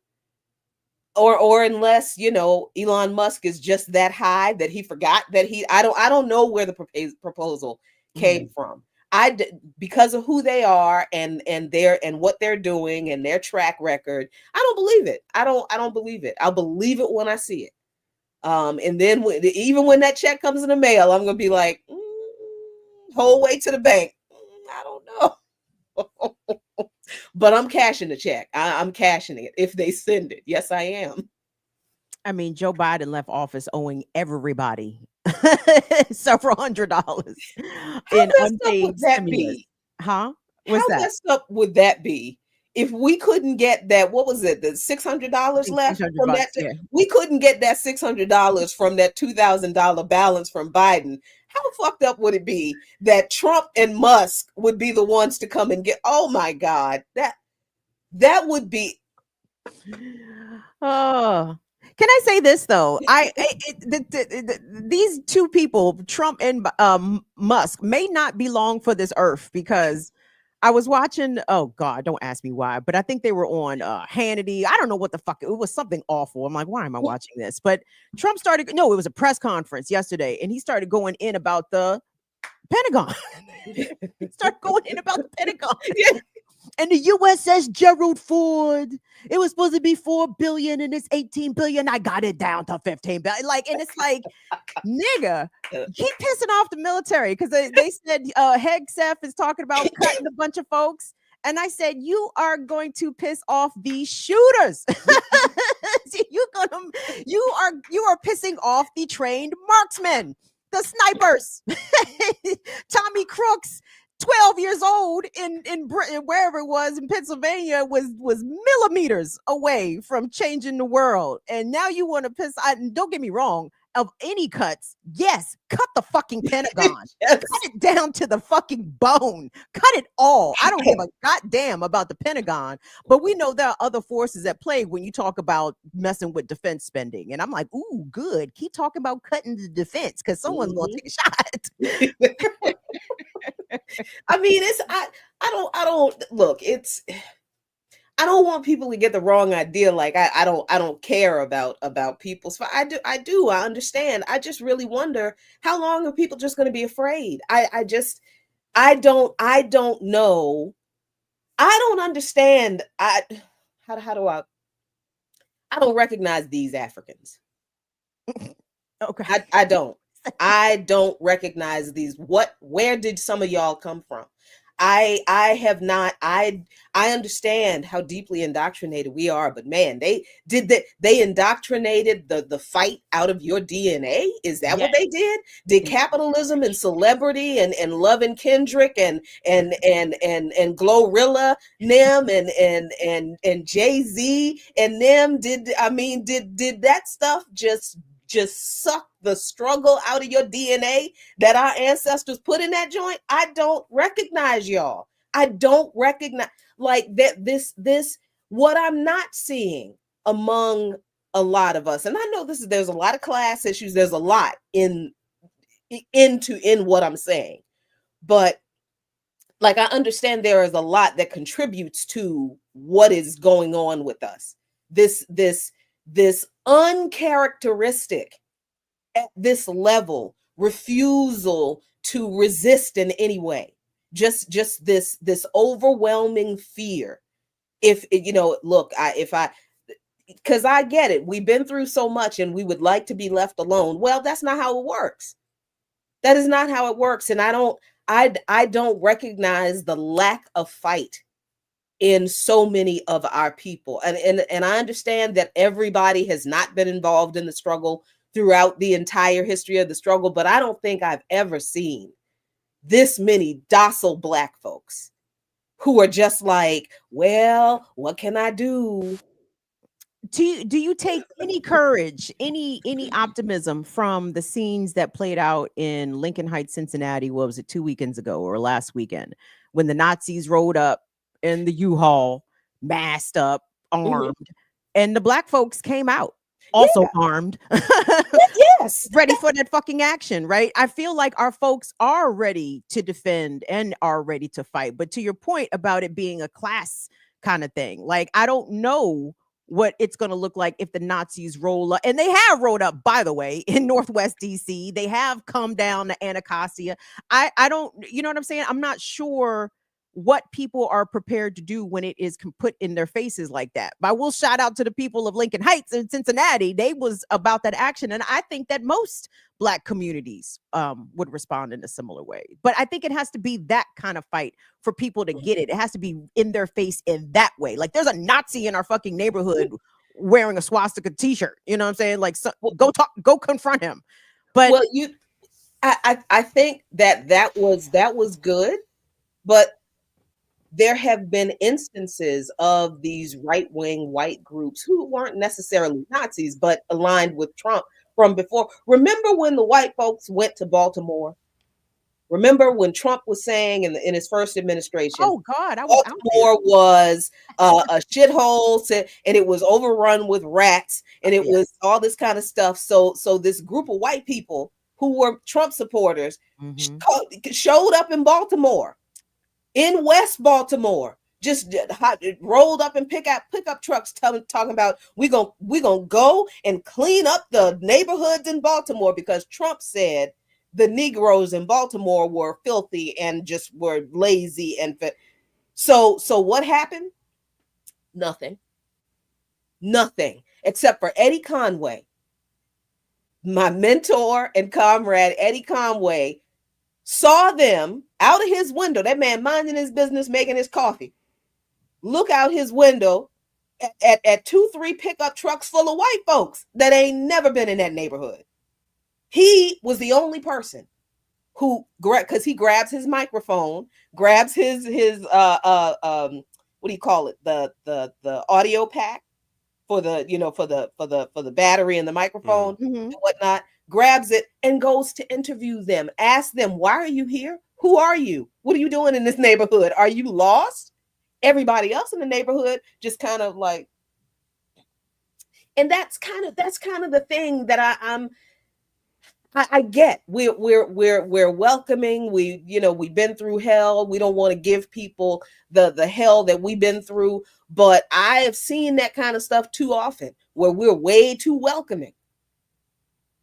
Or unless, Elon Musk is just that high that he forgot that I don't know where the proposal came from. Because of who they are and what they're doing and their track record, I don't believe it. I don't believe it. I'll believe it when I see it. And then even when that check comes in the mail, I'm going to be like, whole way to the bank. I don't know. But I'm cashing the check. I'm cashing it if they send it. Yes, I am. I mean, Joe Biden left office owing everybody several $100s in unpaid stimulus. Huh? How messed up would that be? If we couldn't get that, what was it? The $600 left from that. Yeah. We couldn't get that $600 from that $2,000 balance from Biden. How fucked up would it be that Trump and Musk would be the ones to come and get? Oh my God, that would be. Oh, can I say this though? These two people, Trump and Musk, may not be long for this earth, because I was watching, oh God, don't ask me why, but I think they were on Hannity. I don't know what the fuck, it was something awful. I'm like, why am I watching this? But Trump it was a press conference yesterday, and he started going in about the Pentagon. He started going in about the Pentagon. Yeah. And the USS Gerald Ford, it was supposed to be $4 billion and it's $18 billion. I got it down to $15 billion. And it's like, nigga, keep pissing off the military, because they said Hegseth is talking about cutting a bunch of folks. And I said, you are going to piss off these shooters. you are pissing off the trained marksmen, the snipers, Tommy Crooks. 12 years old in Britain, wherever it was in Pennsylvania, was millimeters away from changing the world. And now you want to piss. Don't get me wrong. Of any cuts, yes, cut the fucking Pentagon. Yes. Cut it down to the fucking bone. Cut it all. I don't give a goddamn about the Pentagon. But we know there are other forces at play when you talk about messing with defense spending. And I'm like, ooh, good. Keep talking about cutting the defense, because someone's gonna take a shot. I mean, I don't want people to get the wrong idea. Like I don't care about people's. I understand. I just really wonder, how long are people just going to be afraid? I don't know. I don't understand. I don't recognize these Africans. Okay. I don't recognize these. Where did some of y'all come from? I have not. I understand how deeply indoctrinated we are, but man, they indoctrinated the fight out of your DNA. Is that what they did? Did capitalism and celebrity and Love and Kendrick and Glorilla them and Jay-Z and them did that stuff just suck the struggle out of your DNA that our ancestors put in that joint? I don't recognize y'all. I don't recognize like that this what I'm not seeing among a lot of us. And I know there's a lot of class issues. There's a lot in what I'm saying. But like I understand there is a lot that contributes to what is going on with us. This uncharacteristic at this level refusal to resist in any way, just this overwhelming fear. If look, because I get it, we've been through so much and we would like to be left alone. Well, that's not how it works. That is not how it works. And I don't recognize the lack of fight in so many of our people. And I understand that everybody has not been involved in the struggle throughout the entire history of the struggle, but I don't think I've ever seen this many docile Black folks who are just like, well, what can I do? Do you take any courage, any optimism from the scenes that played out in Lincoln Heights, Cincinnati? What was it, 2 weekends ago or last weekend, when the Nazis rode up in the U-Haul, masked up, armed, and the Black folks came out also armed, yes, ready for that fucking action, right? I feel like our folks are ready to defend and are ready to fight. But to your point about it being a class kind of thing, like I don't know what it's going to look like if the Nazis roll up. And they have rolled up, by the way, in Northwest DC. They have come down to Anacostia. I don't, you know what I'm saying? I'm not sure what people are prepared to do when it is put in their faces like that. But I will shout out to the people of Lincoln Heights and Cincinnati. They was about that action. And I think that most Black communities would respond in a similar way. But I think it has to be that kind of fight for people to get it. It has to be in their face in that way. Like there's a Nazi in our fucking neighborhood wearing a swastika t-shirt. You know what I'm saying? Like go confront him. But well, I think that was good, but there have been instances of these right-wing white groups who weren't necessarily Nazis, but aligned with Trump from before. Remember when the white folks went to Baltimore? Remember when Trump was saying in his first administration, oh God, I was Baltimore was a shithole, and it was overrun with rats, and it was all this kind of stuff. So this group of white people who were Trump supporters showed up in Baltimore, in West Baltimore, just rolled up in pickup trucks, talking about we gonna go and clean up the neighborhoods in Baltimore because Trump said the Negroes in Baltimore were filthy and just were lazy and fit. So what happened? Nothing except for Eddie Conway, my mentor and comrade. Eddie Conway saw them out of his window, that man minding his business, making his coffee, look out his window at 2-3 pickup trucks full of white folks that ain't never been in that neighborhood. He was the only person who, because he grabs his microphone, grabs his what do you call it, the audio pack for the battery and the microphone and whatnot, grabs it and goes to interview them, ask them, why are you here? Who are you? What are you doing in this neighborhood? Are you lost? Everybody else in the neighborhood just kind of like, and that's kind of the thing that I get. We're welcoming. We've been through hell. We don't want to give people the hell that we've been through, but I have seen that kind of stuff too often where we're way too welcoming.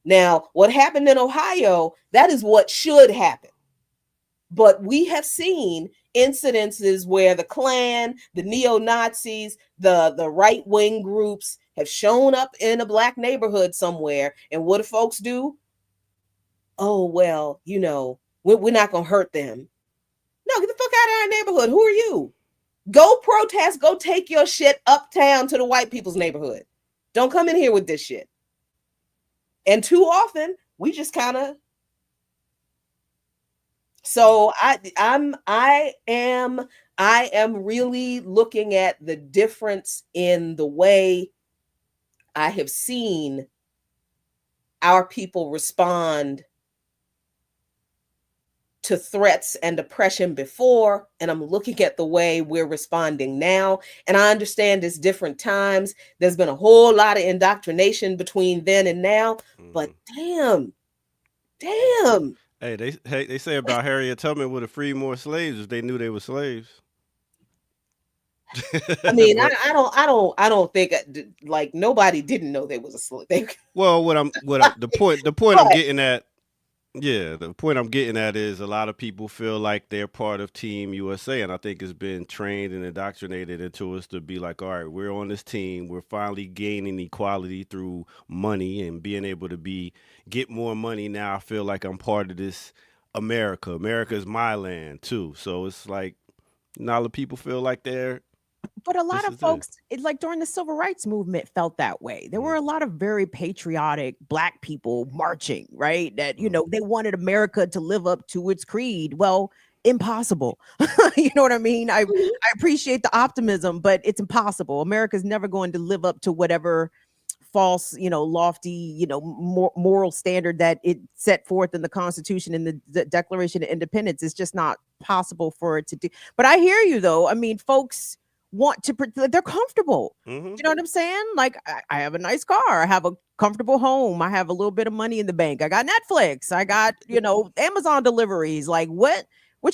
Now, what happened in Ohio, that is what should happen. But we have seen incidences where the Klan, the neo-Nazis, the right-wing groups have shown up in a Black neighborhood somewhere. And what do folks do? Oh, well, we're not going to hurt them. No, get the fuck out of our neighborhood. Who are you? Go protest. Go take your shit uptown to the white people's neighborhood. Don't come in here with this shit. And too often we just kind of. So I am really looking at the difference in the way I have seen our people respond to threats and oppression before, and I'm looking at the way we're responding now. And I understand it's different times. There's been a whole lot of indoctrination between then and now, but damn. Hey, they say about Harriet Tubman would have freed more slaves if they knew they were slaves. I mean, I don't think like nobody didn't know they was a slave. Well, the point I'm getting at. Yeah, the point I'm getting at is a lot of people feel like they're part of Team USA, and I think it's been trained and indoctrinated into us to be like, all right, we're on this team. We're finally gaining equality through money and being able to get more money. Now I feel like I'm part of this America. America is my land too. So it's like now the people feel like they're. But a lot of folks, like during the civil rights movement, felt that way. There were a lot of very patriotic Black people marching, right? That, you know, they wanted America to live up to its creed. Well, impossible. You know what I mean? I appreciate the optimism, but it's impossible. America's never going to live up to whatever false, lofty, moral standard that it set forth in the Constitution and the Declaration of Independence. It's just not possible for it to do. But I hear you, though. I mean, folks want to, they're comfortable. Mm-hmm. You know what I'm saying? Like, I have a nice car. I have a comfortable home. I have a little bit of money in the bank. I got Netflix. I got, Amazon deliveries. Like, what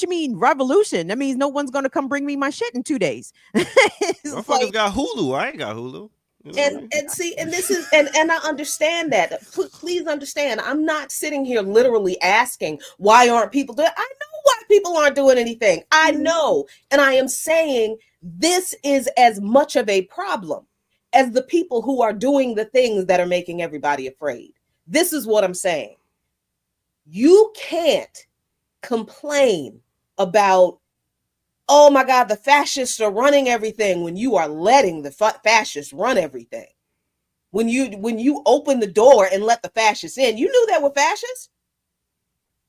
you mean revolution? That means no one's going to come bring me my shit in 2 days. Motherfuckers got Hulu. I ain't got Hulu. And see, and this is, and I understand that. Please understand, I'm not sitting here literally asking why aren't people doing. I know why people aren't doing anything. I know, and I am saying this is as much of a problem as the people who are doing the things that are making everybody afraid. This is what I'm saying. You can't complain about, oh my God, the fascists are running everything, when you are letting the fascists run everything. When you open the door and let the fascists in, you knew they were fascists.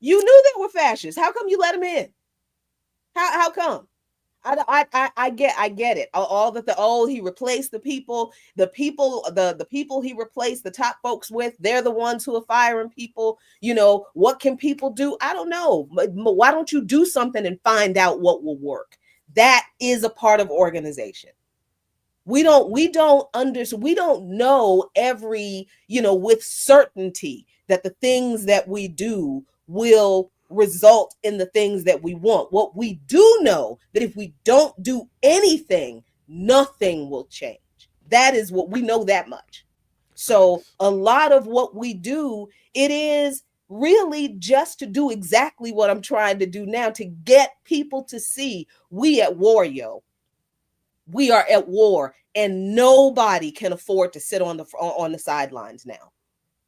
You knew they were fascists. How come you let them in? How come? I get it. All that he replaced the people he replaced the top folks with, they're the ones who are firing people. What can people do? I don't know. Why don't you do something and find out what will work? That is a part of organization. We don't know every, with certainty that the things that we do will result in the things that we want. What we do know, that if we don't do anything, nothing will change. That is what we know, that much. So a lot of what we do, it is really just to do exactly what I'm trying to do now, to get people to see we at war, yo. We are at war, and nobody can afford to sit on the sidelines now.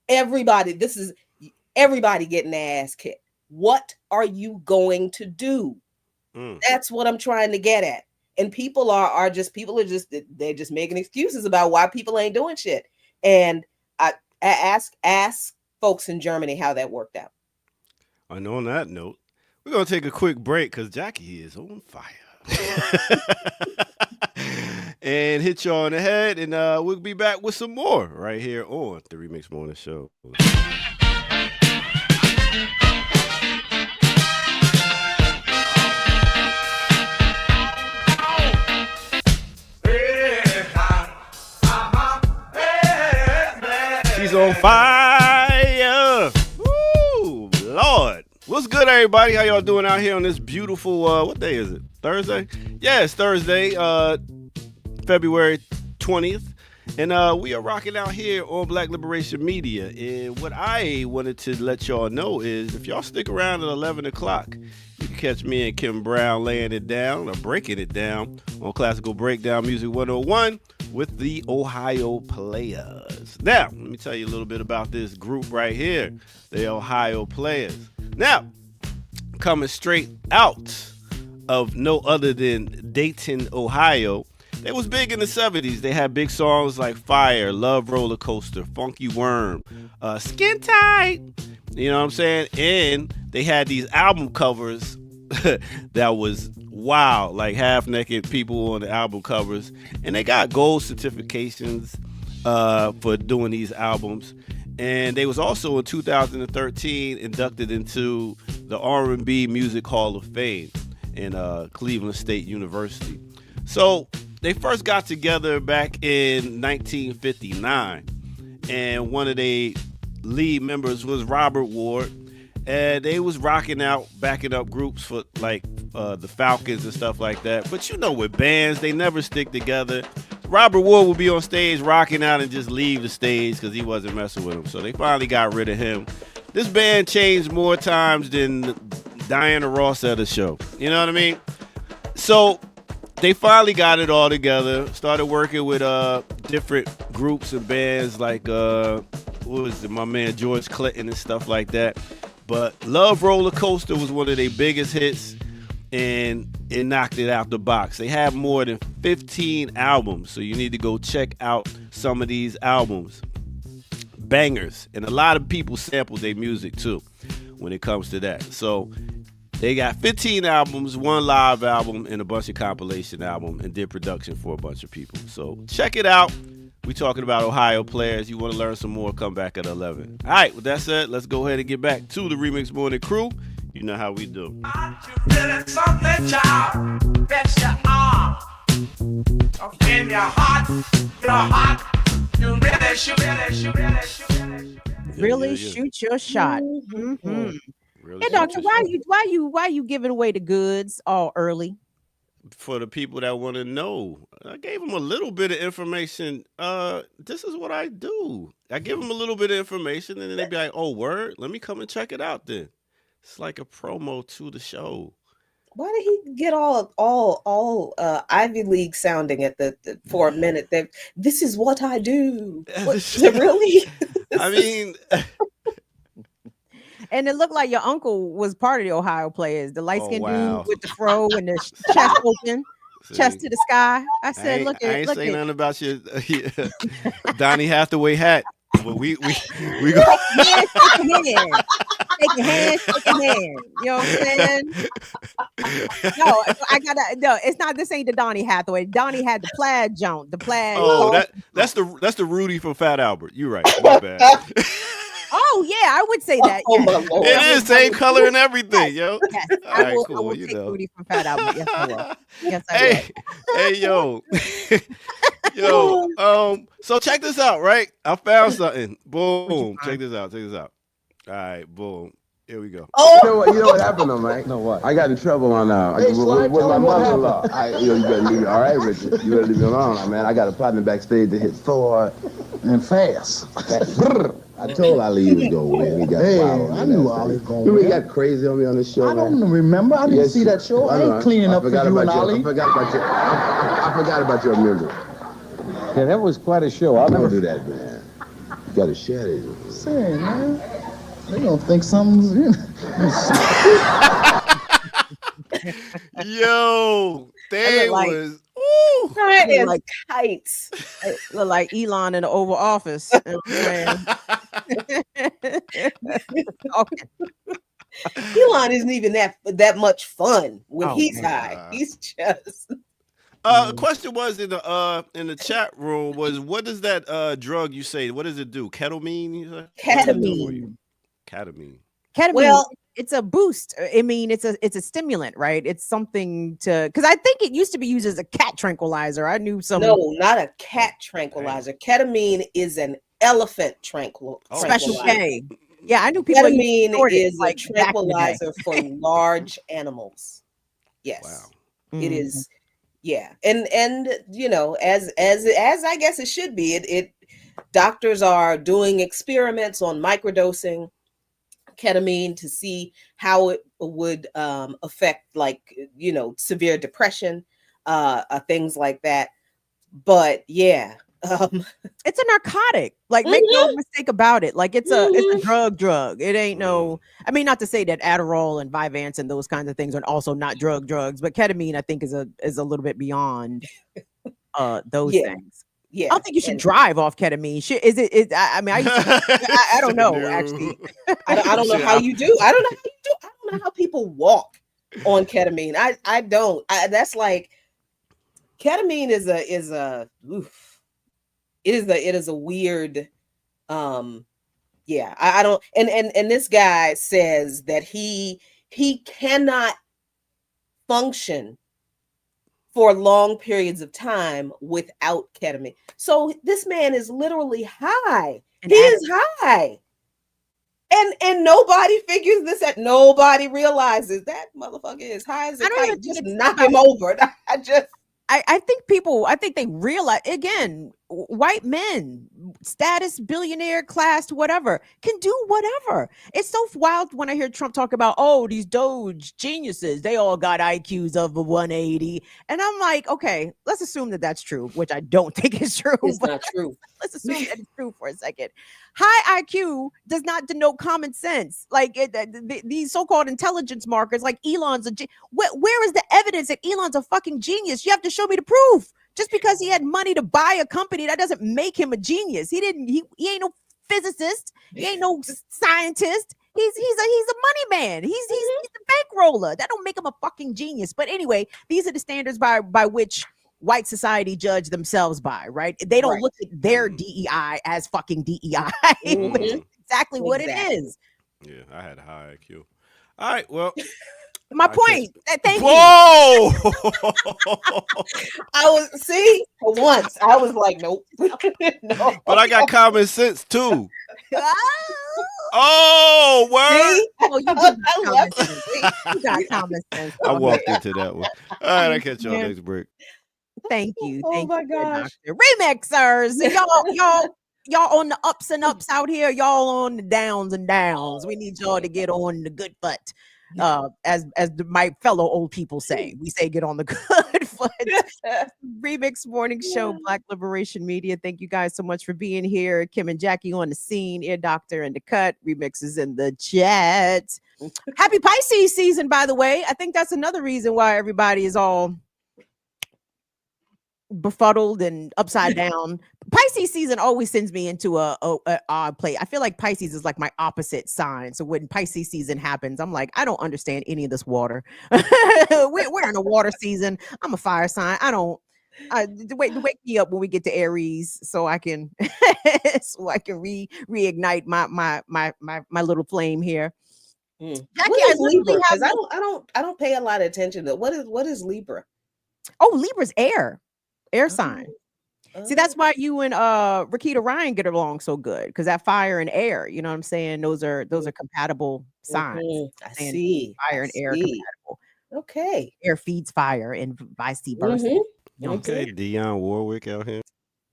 Everybody getting their ass kicked. What are you going to do? That's what I'm trying to get at. And people are just making excuses about why people ain't doing shit. And I ask folks in Germany how that worked out. And on that note, we're gonna take a quick break because Jackie is on fire. And hit y'all on the head, and we'll be back with some more right here on the Remix Morning Show. She's on fire. Woo, Lord. What's good, everybody? How y'all doing out here on this beautiful, what day is it? Thursday? Yeah, it's Thursday, February 20th. And we are rocking out here on Black Liberation Media. And what I wanted to let y'all know is if y'all stick around at 11 o'clock, you can catch me and Kim Brown laying it down or breaking it down on Classical Breakdown Music 101 with the Ohio Players. Now, let me tell you a little bit about this group right here, the Ohio Players. Now, coming straight out of no other than Dayton, Ohio. They was big in the 70s. They had big songs like Fire, Love Roller Coaster, Funky Worm, Skin Tight. You know what I'm saying? And they had these album covers that was wow, like half naked people on the album covers. And they got gold certifications for doing these albums. And they was also in 2013 inducted into the R&B Music Hall of Fame in Cleveland State University. So they first got together back in 1959, and one of their lead members was Robert Ward, and they was rocking out, backing up groups for like the Falcons and stuff like that. But you know, with bands, they never stick together. Robert Ward would be on stage rocking out and just leave the stage because he wasn't messing with them. So they finally got rid of him. This band changed more times than Diana Ross at a show. You know what I mean? So they finally got it all together, started working with different groups and bands like what was it, my man George Clinton and stuff like that. But Love Roller Coaster was one of their biggest hits, and it knocked it out the box. They have more than 15 albums, so you need to go check out some of these albums. Bangers, and a lot of people sample their music too when it comes to that. So they got 15 albums, one live album, and a bunch of compilation album, and did production for a bunch of people. So check it out. We talking about Ohio players. You want to learn some more, come back at 11. All right, with that said, let's go ahead and get back to the Remix Morning Crew. You know how we do. Really shoot your shot. Mm-hmm. Really Hey, doctor, why you giving away the goods all early? For the people that want to know, I gave them a little bit of information. This is what I do. I give them a little bit of information, and then they be like, "Oh, word, let me come and check it out." Then it's like a promo to the show. Why did he get all Ivy League sounding at the for a minute? That this is what I do. What, really? I mean. And it looked like your uncle was part of the Ohio players, the light-skinned wow. dude with the fro and the chest open, chest to the sky. I said, I ain't saying nothing about your Donnie Hathaway hat. But we go. Shake your hand. You know what I'm saying? No, it's not. This ain't the Donnie Hathaway. Donnie had the plaid jump, the plaid. Oh, that's the Rudy from Fat Albert. You're right. My bad. Oh yeah, I would say that. Oh, Yes. my Lord. It is same color and everything, yo. Yes, All I right, will, cool. I will You take know. Rudy from Fat Albert. Yes, I will. Yes, I will. Hey, yo. So check this out, right? I found something. Boom. Check this out. All right, boom. Here we go. Oh, You know what happened though, man? No, what? I got in trouble on with my mother-in-law. You better leave me. All right, Richard. You better leave me alone, man. I got a partner backstage that hits so hard and fast. I told Ali to go win. He got fouled. I knew Ali was going to win. He got crazy on me on the show. I don't remember. I didn't see that show. I ain't cleaning up for you and Ali. I forgot about your memory. Yeah, that was quite a show. I'll never do that, man. You got to share it. Say, man. They gonna think something's Yo, they like- was. that is like- kites. Look like Elon in the Oval Office. You know what I'm saying? Okay. Elon isn't even that much fun when Oh, he's my high. God. He's just Question was in the chat room was, what does that drug you say? What does it do? Ketamine? You said? ketamine. Ketamine. Ketamine, Well- it's a boost. I mean, it's a stimulant, right? It's something because I think it used to be used as a cat tranquilizer. I knew some No, not a cat tranquilizer. Ketamine is an elephant special tranquilizer. K. Yeah, I knew people used to Ketamine snort it, is like, a back in the day. tranquilizer for large animals. Yes. Wow. It is. Yeah. And you know, as I guess it should be, it doctors are doing experiments on microdosing ketamine to see how it would affect, like, you know, severe depression, things like that. But yeah, It's a narcotic. Like, make no mistake about it. Like, it's a drug. It ain't no. I mean, not to say that Adderall and Vyvanse and those kinds of things are also not drugs, but ketamine, I think, is a little bit beyond those things. Yeah, I don't think you should drive off ketamine. Shit, is it? I mean, I don't know. Actually, I don't know how you do. I don't know how you do. I don't know how people walk on ketamine. I don't. That's like ketamine is a weird. Yeah, I don't. And this guy says that he cannot function for long periods of time without ketamine. So this man is literally high. He is high. And nobody figures this out. Nobody realizes that motherfucker is high as a kite. Just knock him over. I think they realize, again, white men, status, billionaire, class, whatever, can do whatever. It's so wild when I hear Trump talk about, oh, these DOGE geniuses, they all got IQs of 180. And I'm like, okay, let's assume that that's true, which I don't think is true. It's not true. Let's assume that it's true for a second. High IQ does not denote common sense. Like these so-called intelligence markers, like Elon's where is the evidence that Elon's a fucking genius? You have to show me the proof. Just because he had money to buy a company, that doesn't make him a genius. He ain't no physicist. He ain't no scientist. He's a money man. He's the bankroller. That don't make him a fucking genius. But anyway, these are the standards by which white society judge themselves by, right? They don't look at their DEI as fucking DEI, which is exactly what it is. Yeah, I had a high IQ. All right, well. My point. Thank you. Whoa! For once, I was like, nope. No. But I got common sense too. Oh, word! Oh, you got common sense. I walked into that one. All right, I catch y'all next break. Thank you. Oh my gosh. Remixers. Y'all on the ups and ups out here. Y'all on the downs and downs. We need y'all to get on the good foot. As my fellow old people say, we say get on the good foot. Remix Morning Show, Black Liberation Media. Thank you guys so much for being here. Kim and Jackie on the scene, Ear Doctor in the cut, Remix is in the chat. Happy Pisces season, by the way. I think that's another reason why everybody is all befuddled and upside down. Pisces season always sends me into a odd place. I feel like Pisces is like my opposite sign. So when Pisces season happens, I'm like, I don't understand any of this water. we're in a water season. I'm a fire sign. Wake me up when we get to Aries so I can reignite my little flame here. Jackie, what is Libra? Because I don't pay a lot of attention to what is Libra. Oh, Libra's air sign. See, that's why you and Rakita Ryan get along so good, because that fire and air, you know what I'm saying? Those are compatible signs. I see. Fire and air compatible. Okay. Air feeds fire and vice versa. You know okay, Dion Warwick out here.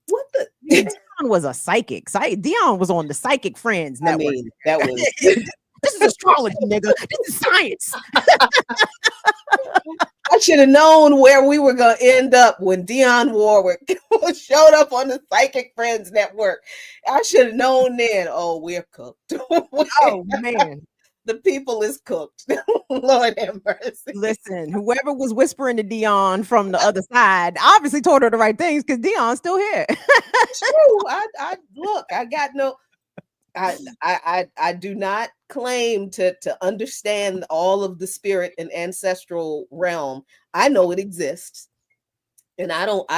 What the? Dion was a psychic. Dion was on the Psychic Friends network. I mean, that was. This is astrology, nigga. This is science. I should have known where we were going to end up when Dion Warwick showed up on the Psychic Friends Network. I should have known then. Oh, we're cooked. Oh, man. The people is cooked. Lord have mercy. Listen, whoever was whispering to Dion from the other side obviously told her the right things, because Dion's still here. True. I got no. I do not claim to understand all of the spirit and ancestral realm. I know it exists, and I don't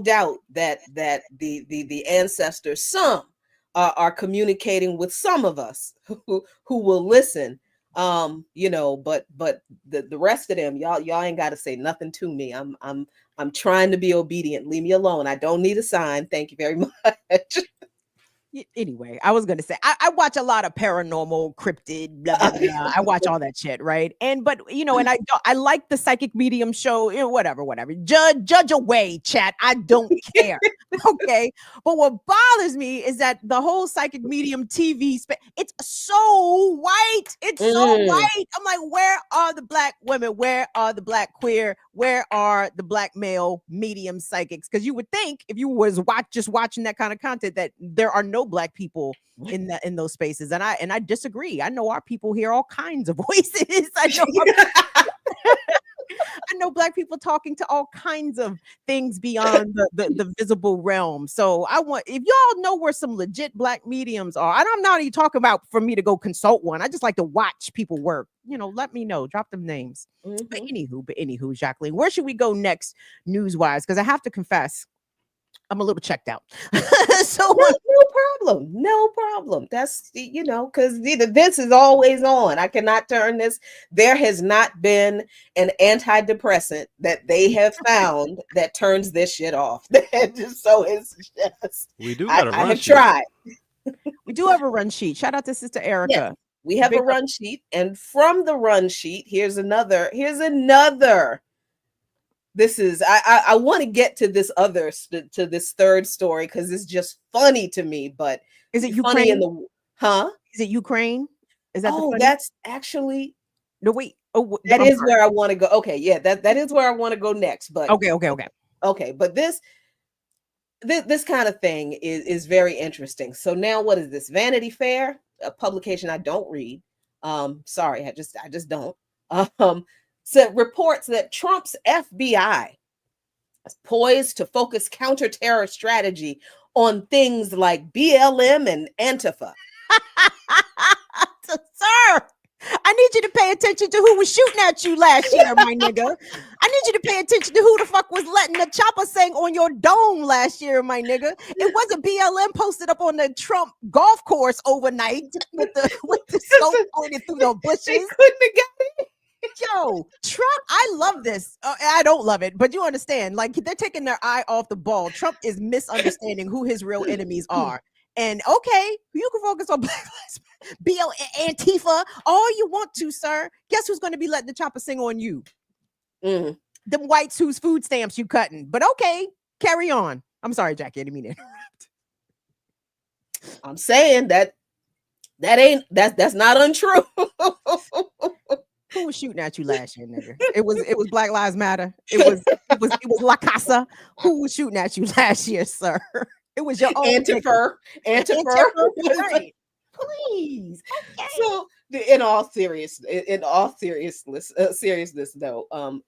doubt that the ancestors, some are communicating with some of us who will listen. But the rest of them, y'all ain't got to say nothing to me. I'm trying to be obedient. Leave me alone. I don't need a sign. Thank you very much. Anyway, I was gonna say I watch a lot of paranormal, cryptid, blah blah blah. I watch all that shit, right? But and I like the psychic medium show, whatever. Judge away, chat. I don't care. Okay, but what bothers me is that the whole psychic medium TV it's so white. It's so white. I'm like, where are the black women? Where are the black queer? Where are the black male medium psychics? Because you would think if you was just watching that kind of content that there are no black people in those spaces, and I disagree. I know our people hear all kinds of voices. I know black people talking to all kinds of things beyond the visible realm. So if y'all know where some legit black mediums are, and I'm not even talking about for me to go consult one. I just like to watch people work. Let me know. Drop them names. But anywho, Jacqueline, where should we go next news-wise? Because I have to confess, I'm a little checked out. So no problem. That's because this is always on. I cannot turn this. There has not been an antidepressant that they have found that turns this shit off. So it's just we do got a run I have sheet. tried. We do have a run sheet. Shout out to Sister Erica. Yeah, we have a run sheet, and from the run sheet, here's another. This is I want to get to this this third story because it's just funny to me. But is it funny Ukraine? Is it Ukraine? Is that that's actually no wait. That is where I want to go. Okay, yeah, that is where I want to go next. But okay. But this kind of thing is very interesting. So now, what is this? Vanity Fair, a publication I don't read. Sorry, I just don't. So reports that Trump's FBI is poised to focus counter-terror strategy on things like BLM and Antifa. Sir, I need you to pay attention to who was shooting at you last year, my nigga. I need you to pay attention to who the fuck was letting the chopper sing on your dome last year, my nigga. It wasn't BLM posted up on the Trump golf course overnight with the scope pointed through the bushes. They couldn't have got it. Yo, Trump, I love this. I don't love it, but you understand. Like, they're taking their eye off the ball. Trump is misunderstanding who his real enemies are. And okay, you can focus on Black Lives Matter, Antifa, all you want to, sir. Guess who's going to be letting the chopper sing on you? Them whites whose food stamps you cutting. But okay, carry on. I'm sorry, Jackie, I didn't mean to interrupt. I'm saying that's not untrue. Who was shooting at you last year, nigga? It was Black Lives Matter. It was La Casa. Who was shooting at you last year, sir? It was your own Antifa. Right. Please. Okay. So in all seriousness though, I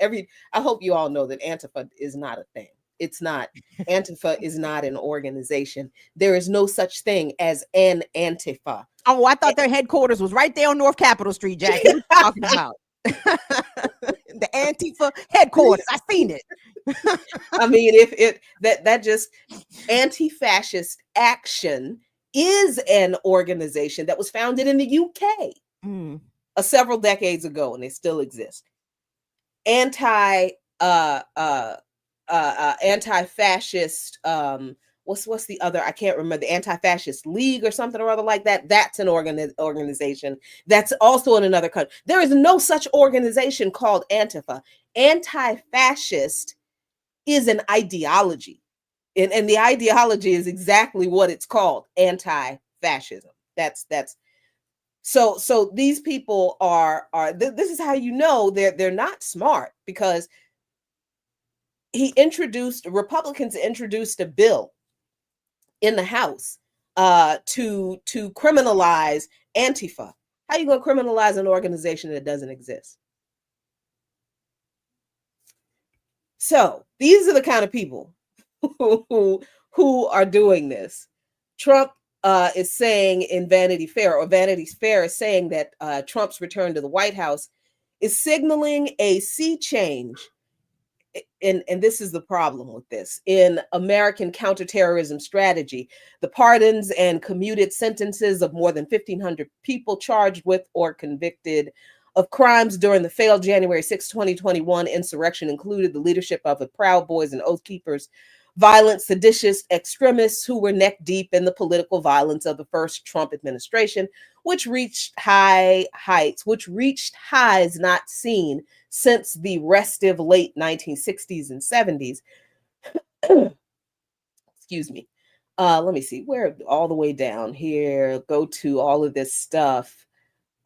hope you all know that Antifa is not a thing. It's not. Antifa is not an organization. There is no such thing as an Antifa. Oh, I thought their headquarters was right there on North Capitol Street, Jack. What are you talking about? The Antifa headquarters. I seen it. I mean, that just Anti-Fascist Action is an organization that was founded in the UK several decades ago, and they still exist. Anti-fascist. What's the other? I can't remember. The Anti-Fascist League or something or other like that. That's an organization that's also in another country. There is no such organization called Antifa. Anti-fascist is an ideology, and the ideology is exactly what it's called: anti-fascism. That's so. These people are. This is how you know they're not smart, because Republicans introduced a bill in the House to criminalize Antifa. How are you going to criminalize an organization that doesn't exist? So these are the kind of people who are doing this. Trump is saying in Vanity Fair, or Vanity Fair is saying that Trump's return to the White House is signaling a sea change. And this is the problem with this. In American counterterrorism strategy, the pardons and commuted sentences of more than 1,500 people charged with or convicted of crimes during the failed January 6, 2021 insurrection included the leadership of the Proud Boys and Oath Keepers, violent, seditious extremists who were neck deep in the political violence of the first Trump administration, which reached highs not seen since the restive late 1960s and 70s. Excuse me. Let me see, where all the way down here, go to all of this stuff.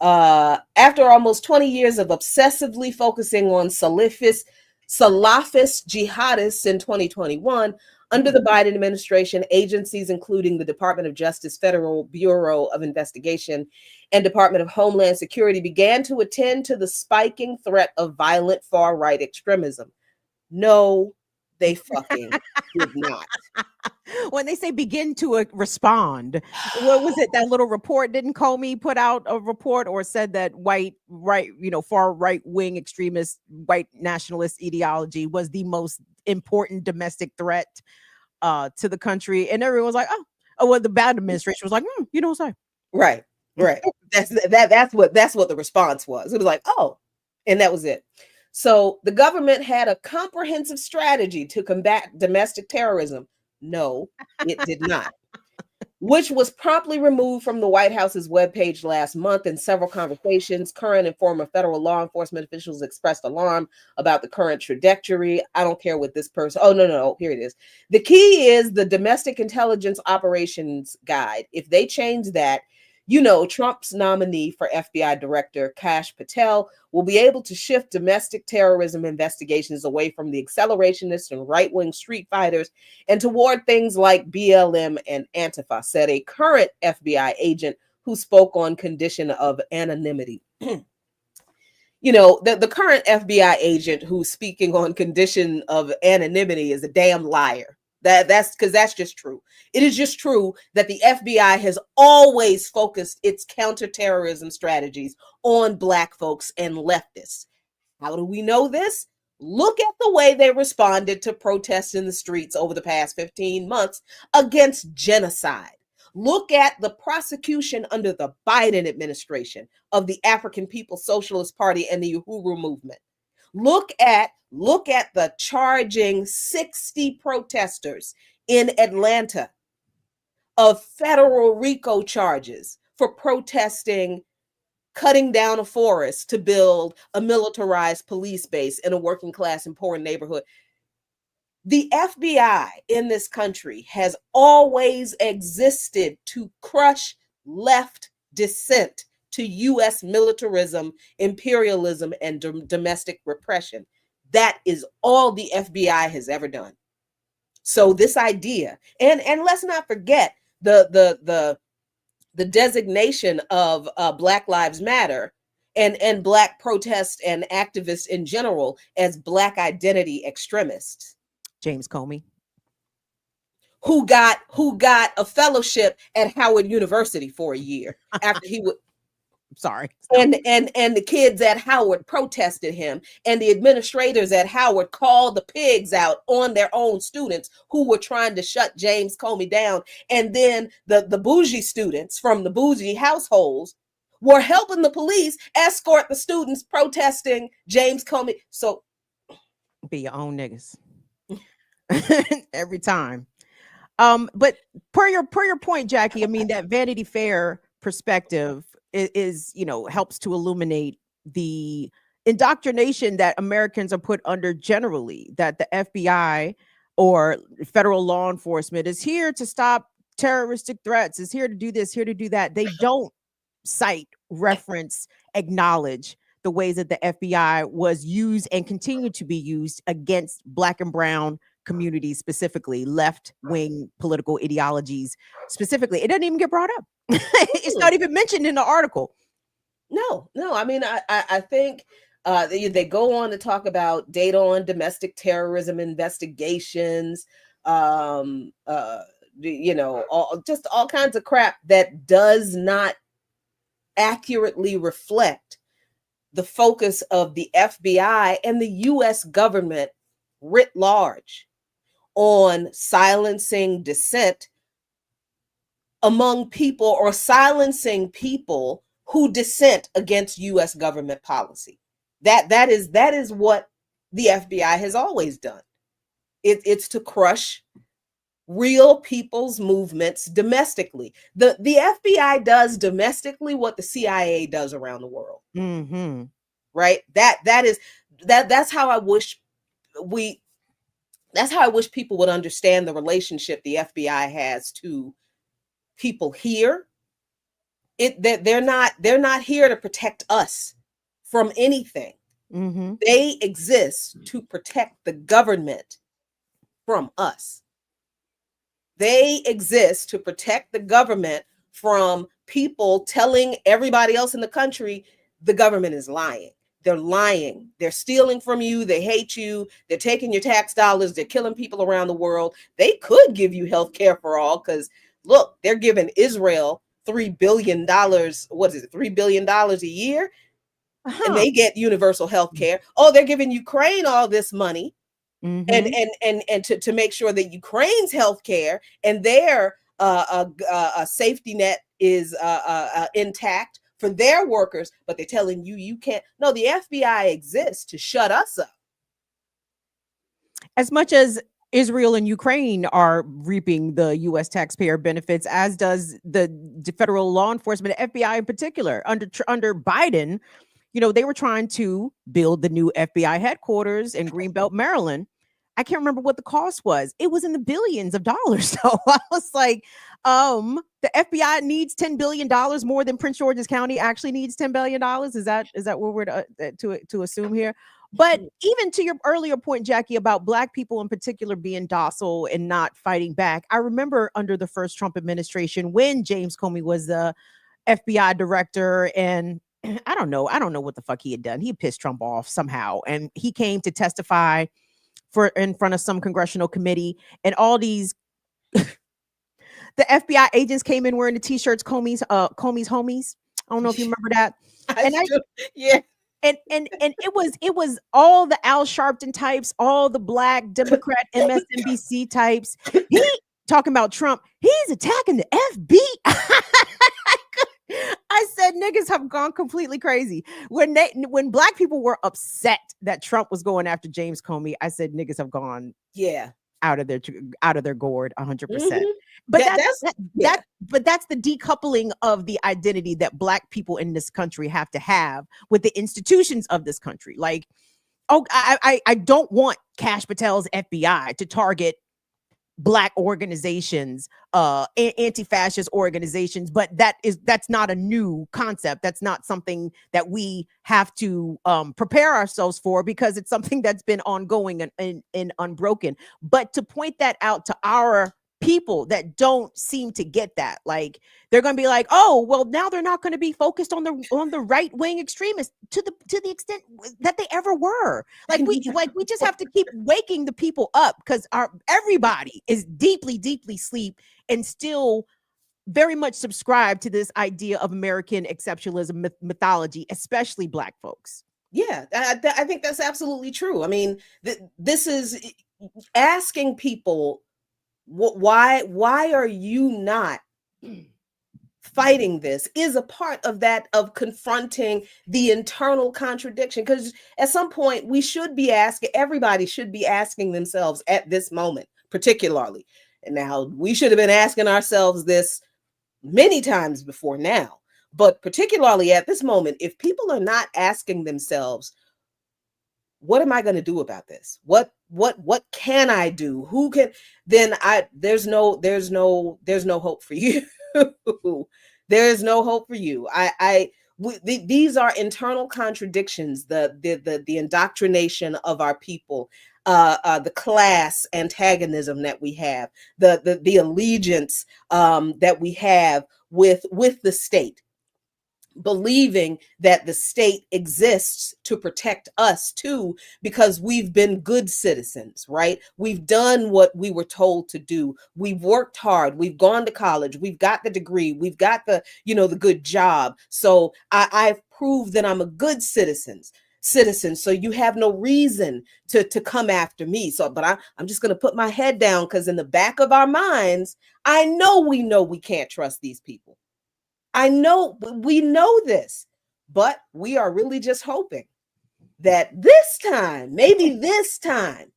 After almost 20 years of obsessively focusing on Salafist jihadists in 2021, under the Biden administration, agencies including the Department of Justice, Federal Bureau of Investigation, and Department of Homeland Security began to attend to the spiking threat of violent far-right extremism. No, they fucking did not. When they say begin to respond, what was it? That little report, didn't Comey put out a report or said that far right wing extremist white nationalist ideology was the most important domestic threat to the country? And everyone was like, oh, well, the Biden administration was like, you don't say. Right. That's what the response was. It was like, oh, and that was it. So the government had a comprehensive strategy to combat domestic terrorism. No, it did not, which was promptly removed from the White House's webpage last month. In several conversations, current and former federal law enforcement officials expressed alarm about the current trajectory. I don't care what this person. Oh, no, here it is. The key is the Domestic Intelligence Operations Guide. If they change that, Trump's nominee for FBI Director, Kash Patel, will be able to shift domestic terrorism investigations away from the accelerationist and right-wing street fighters and toward things like BLM and Antifa, said a current FBI agent who spoke on condition of anonymity. The current FBI agent who's speaking on condition of anonymity is a damn liar. That's because that's just true. It is just true that the FBI has always focused its counterterrorism strategies on Black folks and leftists. How do we know this? Look at the way they responded to protests in the streets over the past 15 months against genocide. Look at the prosecution under the Biden administration of the African People's Socialist Party and the Uhuru movement. Look at the charging 60 protesters in Atlanta of federal RICO charges for protesting cutting down a forest to build a militarized police base in a working class and poor neighborhood. The FBI in this country has always existed to crush left dissent to U.S. militarism, imperialism, and domestic repression. That is all the FBI has ever done. So this idea, and let's not forget the designation of Black Lives Matter and Black protests and activists in general as Black identity extremists. James Comey, who got a fellowship at Howard University for a year after he would. Sorry. And the kids at Howard protested him, and the administrators at Howard called the pigs out on their own students who were trying to shut James Comey down. And then the bougie students from the bougie households were helping the police escort the students protesting James Comey. So be your own niggas every time. But per your point, Jackie, I mean, that Vanity Fair perspective is helps to illuminate the indoctrination that Americans are put under generally, that the FBI or federal law enforcement is here to stop terroristic threats, is here to do this, here to do that. They don't cite, reference, acknowledge the ways that the FBI was used and continue to be used against Black and brown communities, specifically left-wing political ideologies specifically. It doesn't even get brought up. It's not even mentioned in the article. No. I mean, I think they go on to talk about data on domestic terrorism investigations, all kinds of crap that does not accurately reflect the focus of the FBI and the U.S. government writ large on silencing dissent among people, or silencing people who dissent against U.S. government policy. That is what the FBI has always done. It's to crush real people's movements domestically. The FBI does domestically what the CIA does around the world. Mm-hmm. Right? That's how I wish people would understand the relationship the FBI has to people here. They're not here to protect us from anything. Mm-hmm. They exist to protect the government from us. They exist to protect the government from people telling everybody else in the country the government is lying. They're lying. They're stealing from you. They hate you. They're taking your tax dollars. They're killing people around the world. They could give you health care for all because, look, they're giving Israel $3 billion. What is it? $3 billion a year? And they get universal health care. Oh, they're giving Ukraine all this money. Mm-hmm. And to make sure that Ukraine's healthcare and their safety net is intact for their workers, but they're telling you can't. No, the FBI exists to shut us up. As much as Israel and Ukraine are reaping the U.S. taxpayer benefits, as does the federal law enforcement, the FBI in particular, under Biden. You know, they were trying to build the new FBI headquarters in Greenbelt, Maryland. I can't remember what the cost was. It was in the billions of dollars. So I was like, the FBI needs $10 billion more than Prince George's County actually needs $10 billion. Is that what we're to assume here? But even to your earlier point, Jackie, about Black people in particular being docile and not fighting back. I remember under the first Trump administration when James Comey was the FBI director, and I don't know what the fuck he had done. He pissed Trump off somehow, and he came to testify in front of some congressional committee, and all these the FBI agents came in wearing the t-shirts Comey's homies. I don't know if you remember that. Yeah. And it was all the Al Sharpton types, all the Black Democrat MSNBC types. He talking about Trump. He's attacking the FBI. I said niggas have gone completely crazy. When Black people were upset that Trump was going after James Comey, I said niggas have gone out of their gourd 100%. Mm-hmm. But that's the decoupling of the identity that Black people in this country have to have with the institutions of this country. Like, I don't want Kash Patel's FBI to target Black organizations, anti-fascist organizations, but that's not a new concept. That's not something that we have to prepare ourselves for, because it's something that's been ongoing and unbroken. But to point that out to our people that don't seem to get that, like they're going to be like, oh, well, now they're not going to be focused on the right-wing extremists to the extent that they ever were. Like we just have to keep waking the people up, because everybody is deeply asleep and still very much subscribe to this idea of American exceptionalism mythology, especially Black folks. Yeah, I think that's absolutely true. I mean, this is asking people, why are you not fighting this, is a part of that, of confronting the internal contradiction. Because at some point everybody should be asking themselves at this moment, particularly. And now we should have been asking ourselves this many times before now, but particularly at this moment, if people are not asking themselves, what am I going to do about this? What can I do? Who can? Then there's no hope for you. There is no hope for you. These are internal contradictions. The indoctrination of our people, the class antagonism that we have, the allegiance that we have with the state, believing that the state exists to protect us too, because we've been good citizens, right? We've done what we were told to do. We've worked hard. We've gone to college. We've got the degree. We've got the good job. So I've proved that I'm a good citizen. So you have no reason to come after me. So, but I'm just going to put my head down, because in the back of our minds, we know we can't trust these people. We know this, but we are really just hoping that maybe this time,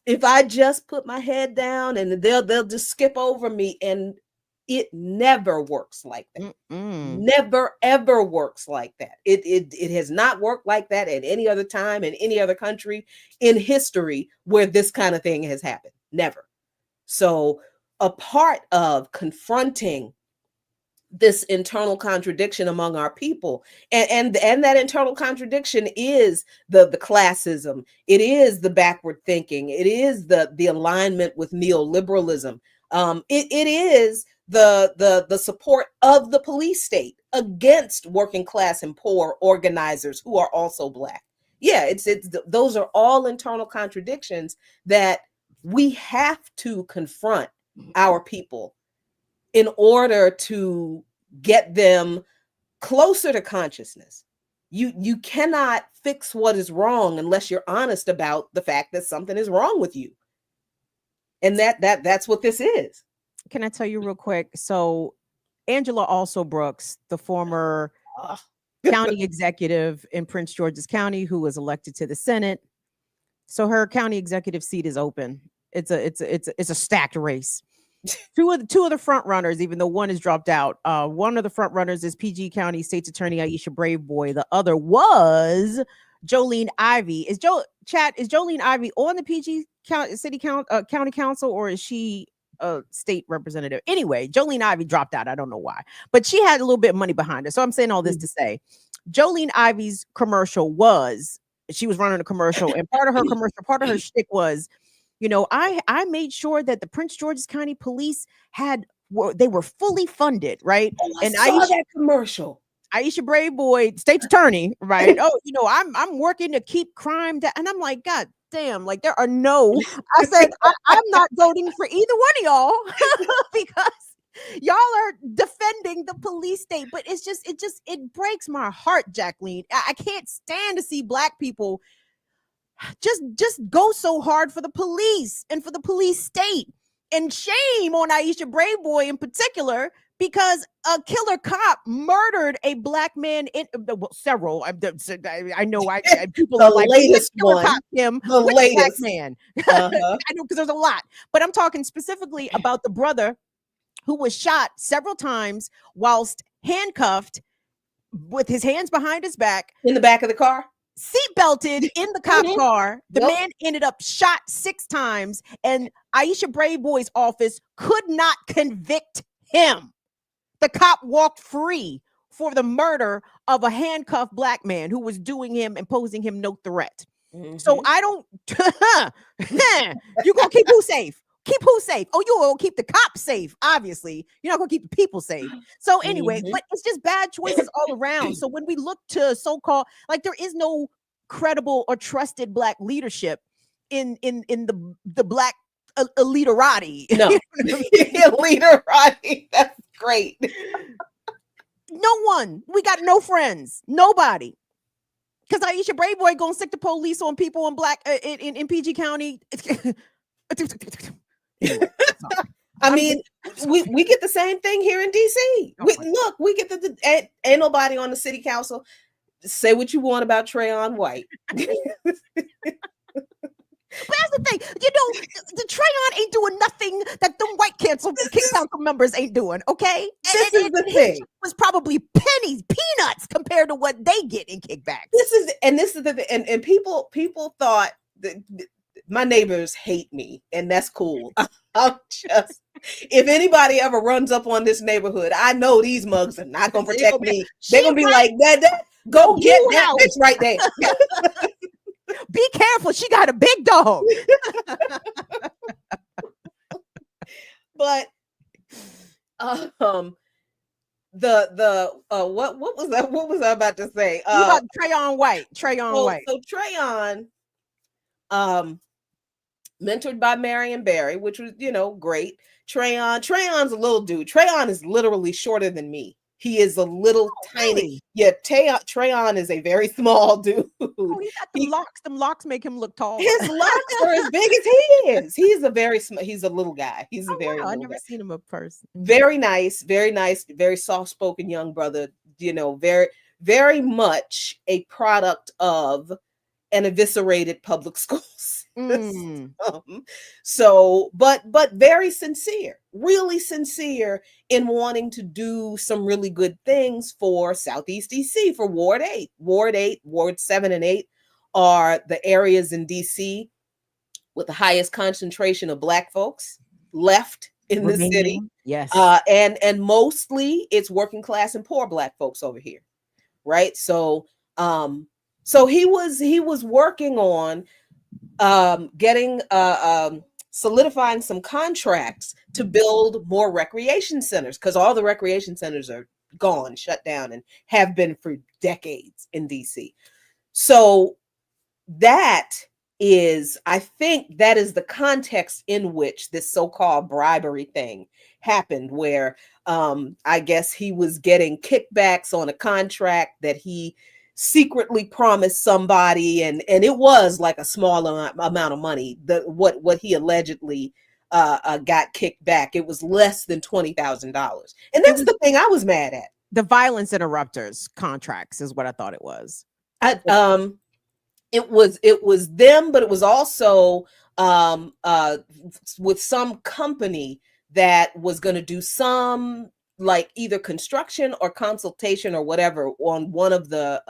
if I just put my head down and they'll just skip over me, and it never works like that. Never ever works like that. It has not worked like that at any other time in any other country in history where this kind of thing has happened. Never. So a part of confronting this internal contradiction among our people, and that internal contradiction is the classism, it is the backward thinking, it is the alignment with neoliberalism, it is the support of the police state against working class and poor organizers who are also Black. Yeah, it's those are all internal contradictions that we have to confront our people in order to get them closer to consciousness. You cannot fix what is wrong unless you're honest about the fact that something is wrong with you. And that's what this is. Can I tell you real quick? So Angela Also Brooks, the former county executive in Prince George's County, who was elected to the Senate. So her county executive seat is open. It's a stacked race. Two of the front runners, even though one has dropped out. One of the front runners is PG County State's Attorney Aisha Braveboy. The other was Jolene Ivey. Is Jolene Ivey on the PG County Council, or is she a state representative? Anyway, Jolene Ivey dropped out. I don't know why, but she had a little bit of money behind her. So I'm saying all this to say, Jolene Ivey's commercial was, she was running a commercial, and part of her shtick was, you know, I made sure that the Prince George's County Police they were fully funded, right? Oh, I saw that commercial. Aisha Braveboy, state's attorney, right? Oh, you know, I'm working to keep crime down, and I'm like, God damn, like there are no. I said I'm not voting for either one of y'all because y'all are defending the police state. But it breaks my heart, Jacqueline. I can't stand to see Black people just go so hard for the police and for the police state. And shame on Aisha Braveboy in particular, because a killer cop murdered a Black man several. I know people the like latest killer one. Cop him, The latest Black man. I know, because there's a lot, but I'm talking specifically about the brother who was shot several times whilst handcuffed with his hands behind his back in the back of the car. Seat belted in the cop car. The man ended up shot 6 times, and Aisha Braveboy's office could not convict him. The cop walked free for the murder of a handcuffed Black man who was doing him and posing him no threat. So I don't. You gonna keep who safe? Keep who safe? Oh, you will keep the cops safe. Obviously, you're not gonna keep the people safe. So anyway, but it's just bad choices all around. So when we look to so-called, like, there is no credible or trusted Black leadership in the Black eliterati. No, eliterati. That's great. No one. We got no friends. Nobody. Because Aisha Braveboy gonna stick the police on people in Black in PG County. I mean, we get the same thing here in DC. We get ain't nobody on the city council. Say what you want about Tryon White. But that's the thing, you know, the Tryon ain't doing nothing that them white council members ain't doing. Okay, this is the thing. Was probably peanuts compared to what they get in kickbacks. This is the thing, and people thought that my neighbors hate me, and that's cool. I'm just, if anybody ever runs up on this neighborhood, I know these mugs are not gonna protect me. They're gonna be like, that go get that bitch right there. Be careful, she got a big dog. But what was I about to say? About Tryon White. White. So Tryon, mentored by Marion Barry, which was, you know, great. Trayon's a little dude. Tryon is literally shorter than me. He is a little tiny. Really? Yeah, Tryon is a very small dude. Oh, he got them locks. Them locks make him look tall. His locks are as big as he is. He's a very small. He's a little guy. He's a very. I've never seen him up person. Very nice, very soft-spoken young brother. You know, very, very much a product of an eviscerated public schools. Mm. So, but very sincere, really sincere in wanting to do some really good things for Southeast DC, for Ward 8. Ward 7 and 8 are the areas in DC with the highest concentration of Black folks left in the city. Remaining. Yes. And mostly it's working class and poor Black folks over here, right? So so he was working on getting solidifying some contracts to build more recreation centers, because all the recreation centers are gone, shut down, and have been for decades in DC. So that is, I think that is the context in which this so-called bribery thing happened, where I guess he was getting kickbacks on a contract that he secretly promised somebody, and it was like a small amount of money. What he allegedly got kicked back, it was less than $20,000, and that's the thing I was mad at. The violence interrupters contracts is what I thought it was. It was them, but it was also with some company that was going to do some, like, either construction or consultation or whatever on one of the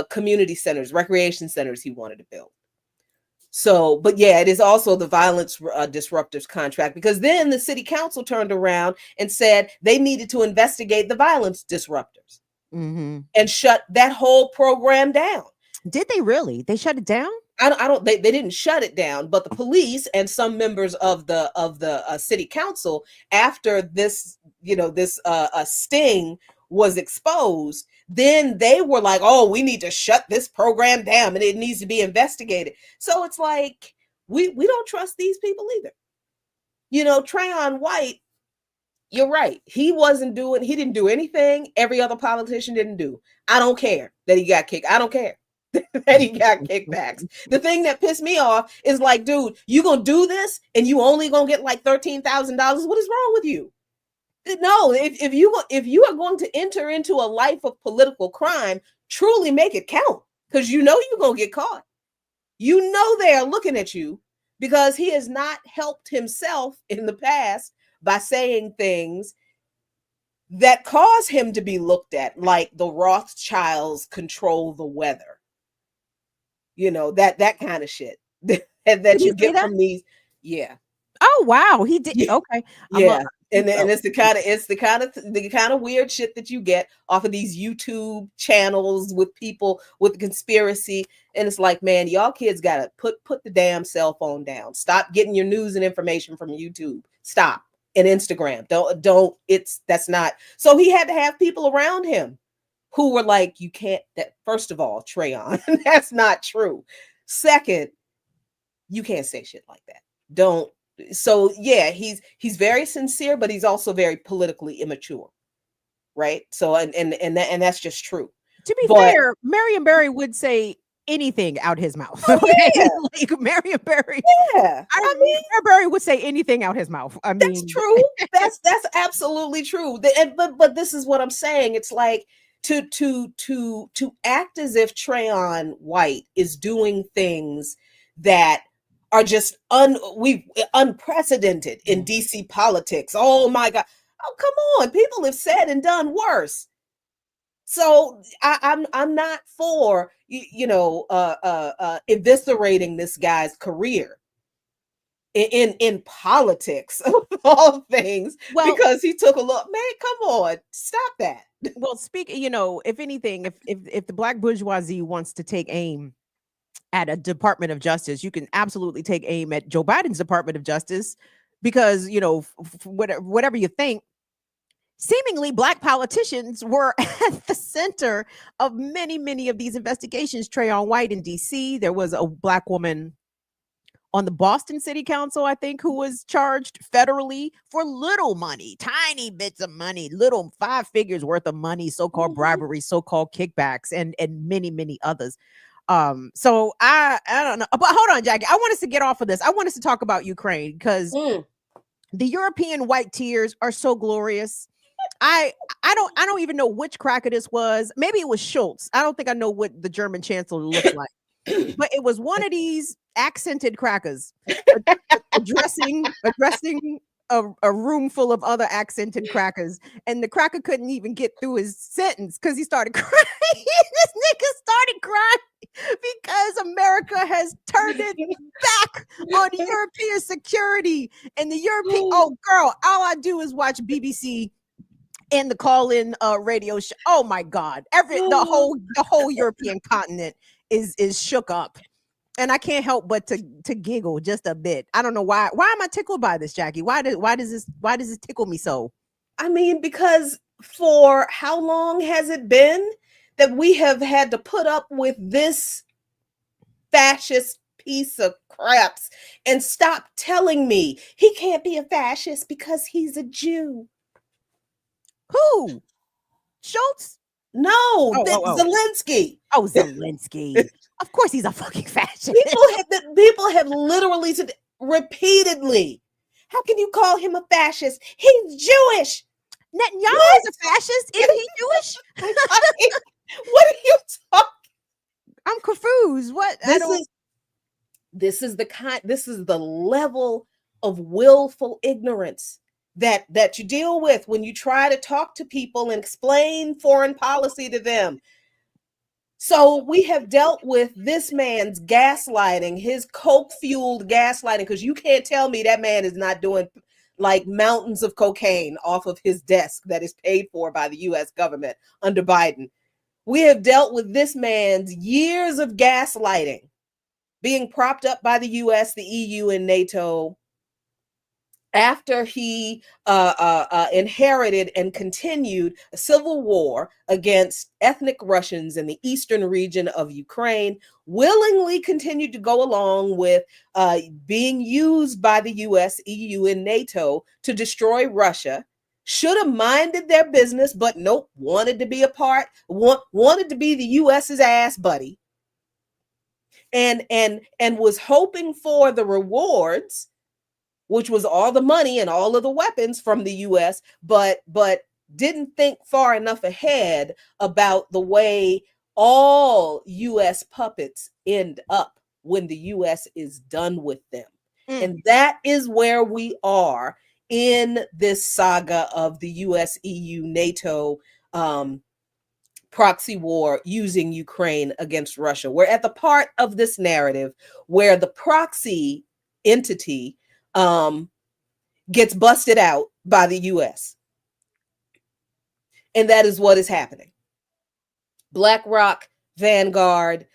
community centers, recreation centers he wanted to build. So, but yeah, it is also the violence disruptors contract, because then the city council turned around and said they needed to investigate the violence disruptors. Mm-hmm. And shut that whole program down. Did they really? They shut it down? They didn't shut it down, but the police and some members of the city council, after this, this sting was exposed, then they were like, oh, we need to shut this program down and it needs to be investigated. So it's like, we don't trust these people either. Tryon White, you're right. He didn't do anything every other politician didn't do. I don't care that he got kicked. I don't care that he got kickbacks. The thing that pissed me off is like, dude, you gonna do this and you only gonna get like $13,000. What is wrong with you? No, if you are going to enter into a life of political crime, truly make it count, because you're gonna get caught. They are looking at you, because he has not helped himself in the past by saying things that cause him to be looked at, like the Rothschilds control the weather. That kind of shit that you get from these. Yeah. Oh wow, he did. Yeah. Okay. Yeah. And it's the kind of weird shit that you get off of these YouTube channels with people with conspiracy. And it's like, man, y'all kids gotta put the damn cell phone down. Stop getting your news and information from YouTube. Stop. And Instagram. That's not. So he had to have people around him who were like, you can't, that first of all, Tryon, that's not true. Second, you can't say shit like that. Don't. So yeah, he's very sincere, but he's also very politically immature. Right. So and that's just true. To be fair, Marion Barry would say anything out his mouth. Oh, yeah. Like Marion Barry. Yeah. Marion Barry would say anything out his mouth. I mean, that's true. That's absolutely true. But this is what I'm saying. It's like to act as if Tryon White is doing things that are just unprecedented in DC politics. Oh my God. Oh, come on. People have said and done worse. So I'm not for eviscerating this guy's career in politics of all things, because he took a look. Man, come on, stop that. Well, speaking, if anything, if the Black bourgeoisie wants to take aim at a Department of Justice, you can absolutely take aim at Joe Biden's Department of Justice, because whatever you think, seemingly Black politicians were at the center of many of these investigations. Tryon White in DC, there was a Black woman on the Boston City Council, I think, who was charged federally for little money, tiny bits of money, little 5 figures worth of money, so-called bribery, so-called kickbacks, and many others. So I don't know, but hold on, Jackie. I want us to get off of this. I want us to talk about Ukraine, because the European white tears are so glorious. I don't even know which cracker this was. Maybe it was Schultz. I don't think I know what the German chancellor looks like. but it was one of these accented crackers addressing a room full of other accented crackers, and the cracker couldn't even get through his sentence because he started crying. This nigga started crying because America has turned it back on European security and the European. Oh, girl, all I do is watch BBC and the call-in radio show. Oh my God, the whole European continent is shook up. And I can't help but to giggle just a bit. I don't know why. Why am I tickled by this, Jackie? Why does this tickle me so? I mean, because for how long has it been that we have had to put up with this fascist piece of craps? And stop telling me he can't be a fascist because he's a Jew. Who? Schultz? No, Zelensky. Oh, Zelensky. Of course he's a fucking fascist. People have literally said repeatedly, how can you call him a fascist? He's Jewish. Netanyahu is a fascist. Is he Jewish? What are you talking? I'm confused. What? This is the level of willful ignorance that you deal with when you try to talk to people and explain foreign policy to them. So we have dealt with this man's gaslighting, his coke-fueled gaslighting, because you can't tell me that man is not doing like mountains of cocaine off of his desk that is paid for by the U.S. government under Biden. We have dealt with this man's years of gaslighting being propped up by the U.S., the EU, and NATO after he inherited and continued a civil war against ethnic Russians in the eastern region of Ukraine, willingly continued to go along with being used by the US, EU, and NATO to destroy Russia, should have minded their business, but nope, wanted to be a part, wanted to be the US's ass buddy, and was hoping for the rewards, which was all the money and all of the weapons from the US, but didn't think far enough ahead about the way all US puppets end up when the US is done with them. And that is where we are in this saga of the US, EU, NATO proxy war using Ukraine against Russia. We're at the part of this narrative where the proxy entity gets busted out by the US. And that is what is happening. BlackRock, Vanguard,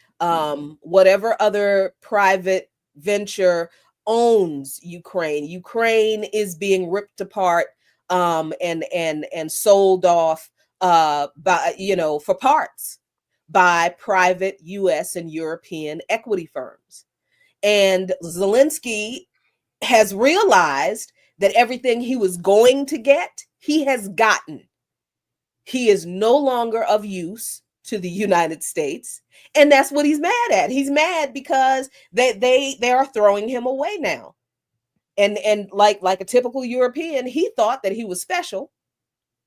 whatever other private venture owns Ukraine. Ukraine is being ripped apart and sold off by, for parts by private US and European equity firms. And Zelensky has realized that everything he was going to get, he has gotten. He is no longer of use to the United States. And that's what he's mad at. He's mad because they are throwing him away now. And like a typical European, he thought that he was special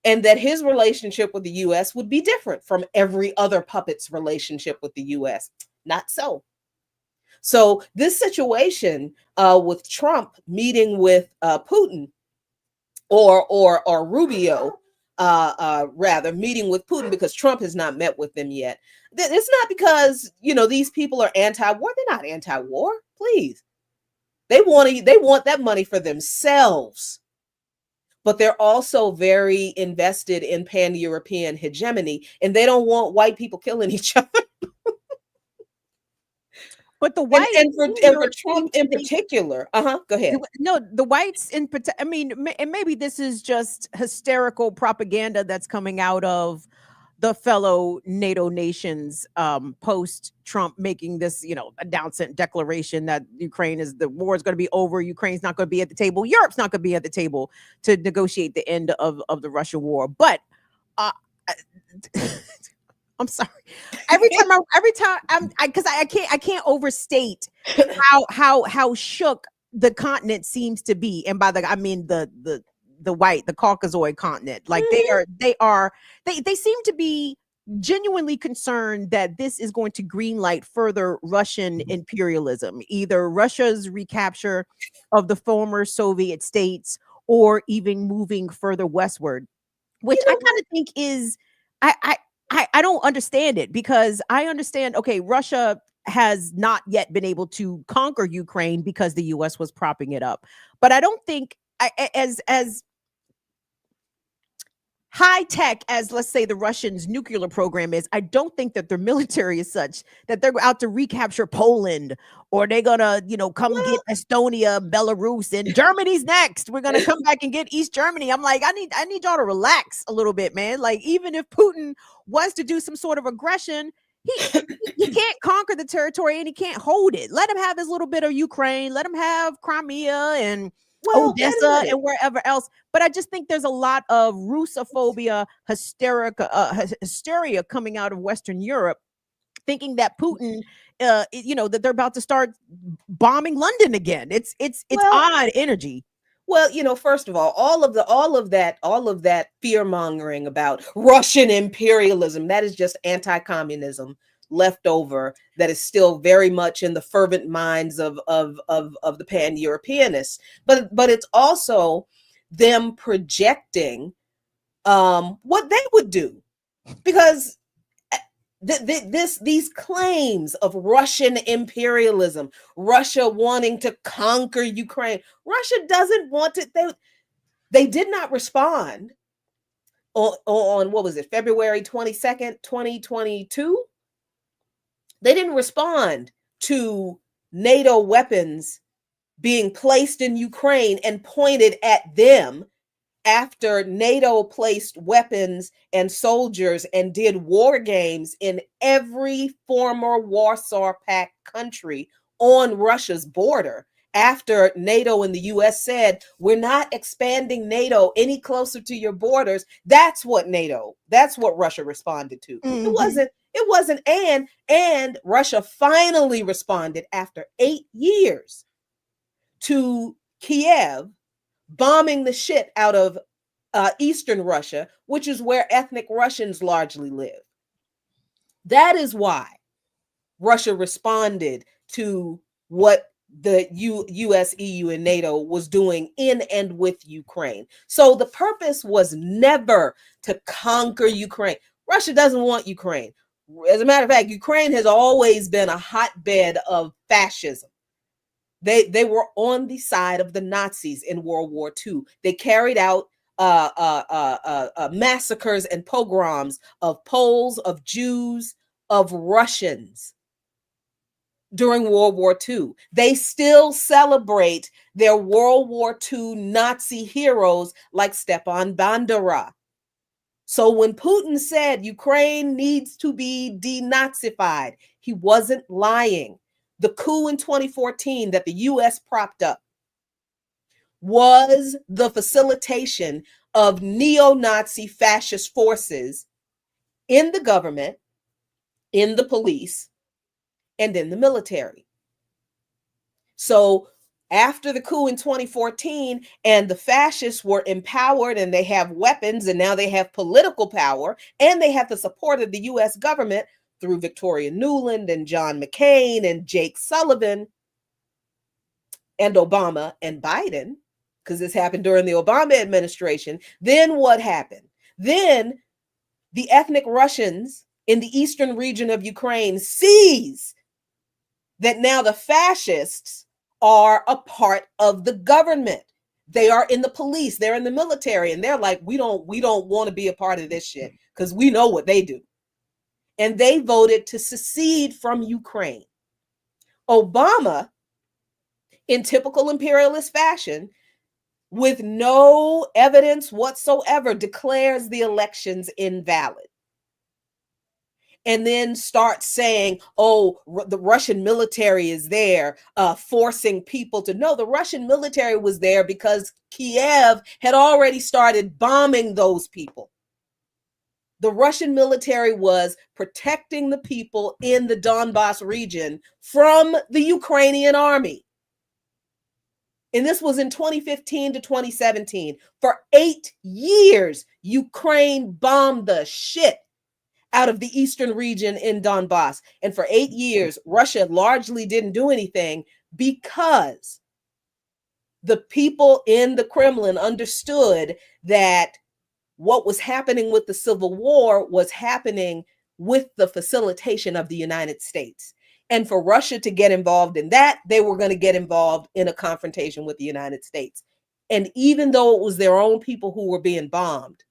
and that his relationship with the US would be different from every other puppet's relationship with the US. Not so. So this situation with Trump meeting with Putin or Rubio, rather meeting with Putin, because Trump has not met with them yet. It's not because, these people are anti-war. They're not anti-war, please. They want that money for themselves. But they're also very invested in pan-European hegemony, and they don't want white people killing each other. But the whites and for Trump in particular, go ahead. No, the whites in particular. I mean, and maybe this is just hysterical propaganda that's coming out of the fellow NATO nations post Trump making this, announcement declaration that the war is going to be over. Ukraine's not going to be at the table. Europe's not going to be at the table to negotiate the end of the Russian war. But I'm sorry. Every time because I can't overstate how shook the continent seems to be, and by I mean the white, the Caucasoid continent. Like they seem to be genuinely concerned that this is going to greenlight further Russian imperialism, either Russia's recapture of the former Soviet states or even moving further westward, which I kind of think is, I don't understand it, because I understand, okay, Russia has not yet been able to conquer Ukraine because the US was propping it up. But I don't think, as high tech as, let's say, the Russians' nuclear program is, I don't think that their military is such that they're out to recapture Poland, or they're gonna, come get Estonia, Belarus, and Germany's next. We're gonna come back and get East Germany. I'm like, I need y'all to relax a little bit, man. Like, even if Putin wants to do some sort of aggression, he can't conquer the territory and he can't hold it. Let him have his little bit of Ukraine. Let him have Crimea and Odessa and wherever else. But I just think there's a lot of Russophobia, hysteria coming out of Western Europe, thinking that Putin, that they're about to start bombing London again. It's odd energy. Well, first of all of that fear mongering about Russian imperialism, that is just anti-communism left over, that is still very much in the fervent minds of the pan-Europeanists. But it's also them projecting what they would do, because these claims of Russian imperialism, Russia wanting to conquer Ukraine, Russia doesn't want it. They did not respond on what was it, February 22nd, 2022? They didn't respond to NATO weapons being placed in Ukraine and pointed at them after NATO placed weapons and soldiers and did war games in every former Warsaw Pact country on Russia's border. After NATO and the US said, we're not expanding NATO any closer to your borders. That's what Russia responded to. Mm-hmm. It wasn't and Russia finally responded after 8 years to Kiev bombing the shit out of Eastern Russia, which is where ethnic Russians largely live. That is why Russia responded to what the US, EU, and NATO was doing in and with Ukraine. So the purpose was never to conquer Ukraine. Russia doesn't want Ukraine. As a matter of fact, Ukraine has always been a hotbed of fascism. They were on the side of the Nazis in World War II. They carried out massacres and pogroms of Poles, of Jews, of Russians during World War II. They still celebrate their World War II Nazi heroes like Stepan Bandera. So when Putin said Ukraine needs to be denazified, he wasn't lying. The coup in 2014 that the US propped up was the facilitation of neo-Nazi fascist forces in the government, in the police, and in the military. So after the coup in 2014 and the fascists were empowered and they have weapons and now they have political power and they have the support of the US government through Victoria Nuland and John McCain and Jake Sullivan and Obama and Biden, because this happened during the Obama administration. Then what happened? Then the ethnic Russians in the eastern region of Ukraine sees that now the fascists are a part of the government. They are in the police, they're in the military, and they're like, we don't want to be a part of this shit because we know what they do. And they voted to secede from Ukraine. Obama, in typical imperialist fashion, with no evidence whatsoever, declares the elections invalid. And then starts saying, the Russian military is there, forcing people to know. The Russian military was there because Kiev had already started bombing those people. The Russian military was protecting the people in the Donbass region from the Ukrainian army. And this was in 2015 to 2017. For 8 years, Ukraine bombed the shit out of the eastern region in Donbass. And for 8 years, Russia largely didn't do anything because the people in the Kremlin understood that what was happening with the Civil War was happening with the facilitation of the United States. And for Russia to get involved in that, they were going to get involved in a confrontation with the United States. And even though it was their own people who were being bombed,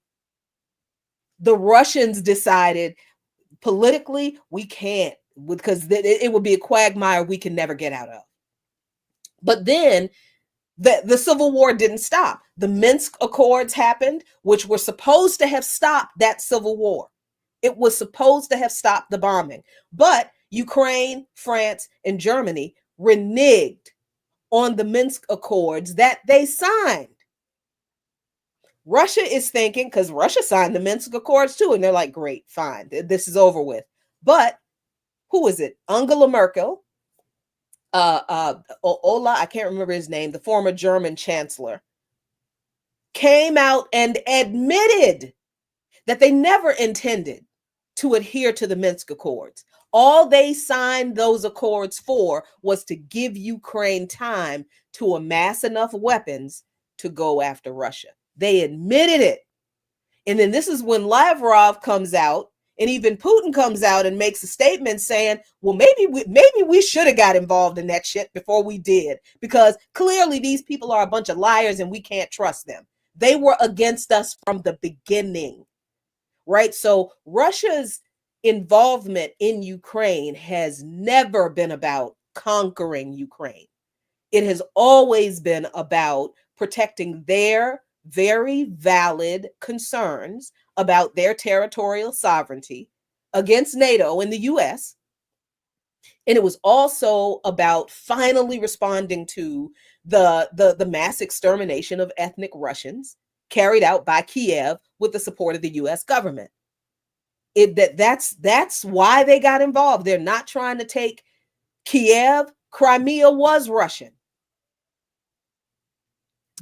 the Russians decided politically, we can't, because it would be a quagmire we can never get out of. But then the Civil War didn't stop. The Minsk Accords happened, which were supposed to have stopped that Civil War. It was supposed to have stopped the bombing. But Ukraine, France, and Germany reneged on the Minsk Accords that they signed. Russia is thinking, because Russia signed the Minsk Accords too, and they're like, great, fine, this is over with. But who is it? Angela Merkel, Ola, I can't remember his name, the former German chancellor, came out and admitted that they never intended to adhere to the Minsk Accords. All they signed those accords for was to give Ukraine time to amass enough weapons to go after Russia. They admitted it. And then this is when Lavrov comes out, and even Putin comes out and makes a statement saying, well, maybe we should have got involved in that shit before we did, because clearly these people are a bunch of liars and we can't trust them. They were against us from the beginning, right? So Russia's involvement in Ukraine has never been about conquering Ukraine. It has always been about protecting their very valid concerns about their territorial sovereignty against NATO and the US. And it was also about finally responding to the mass extermination of ethnic Russians carried out by Kiev with the support of the US government. That's why they got involved. They're not trying to take Kiev. Crimea was Russian.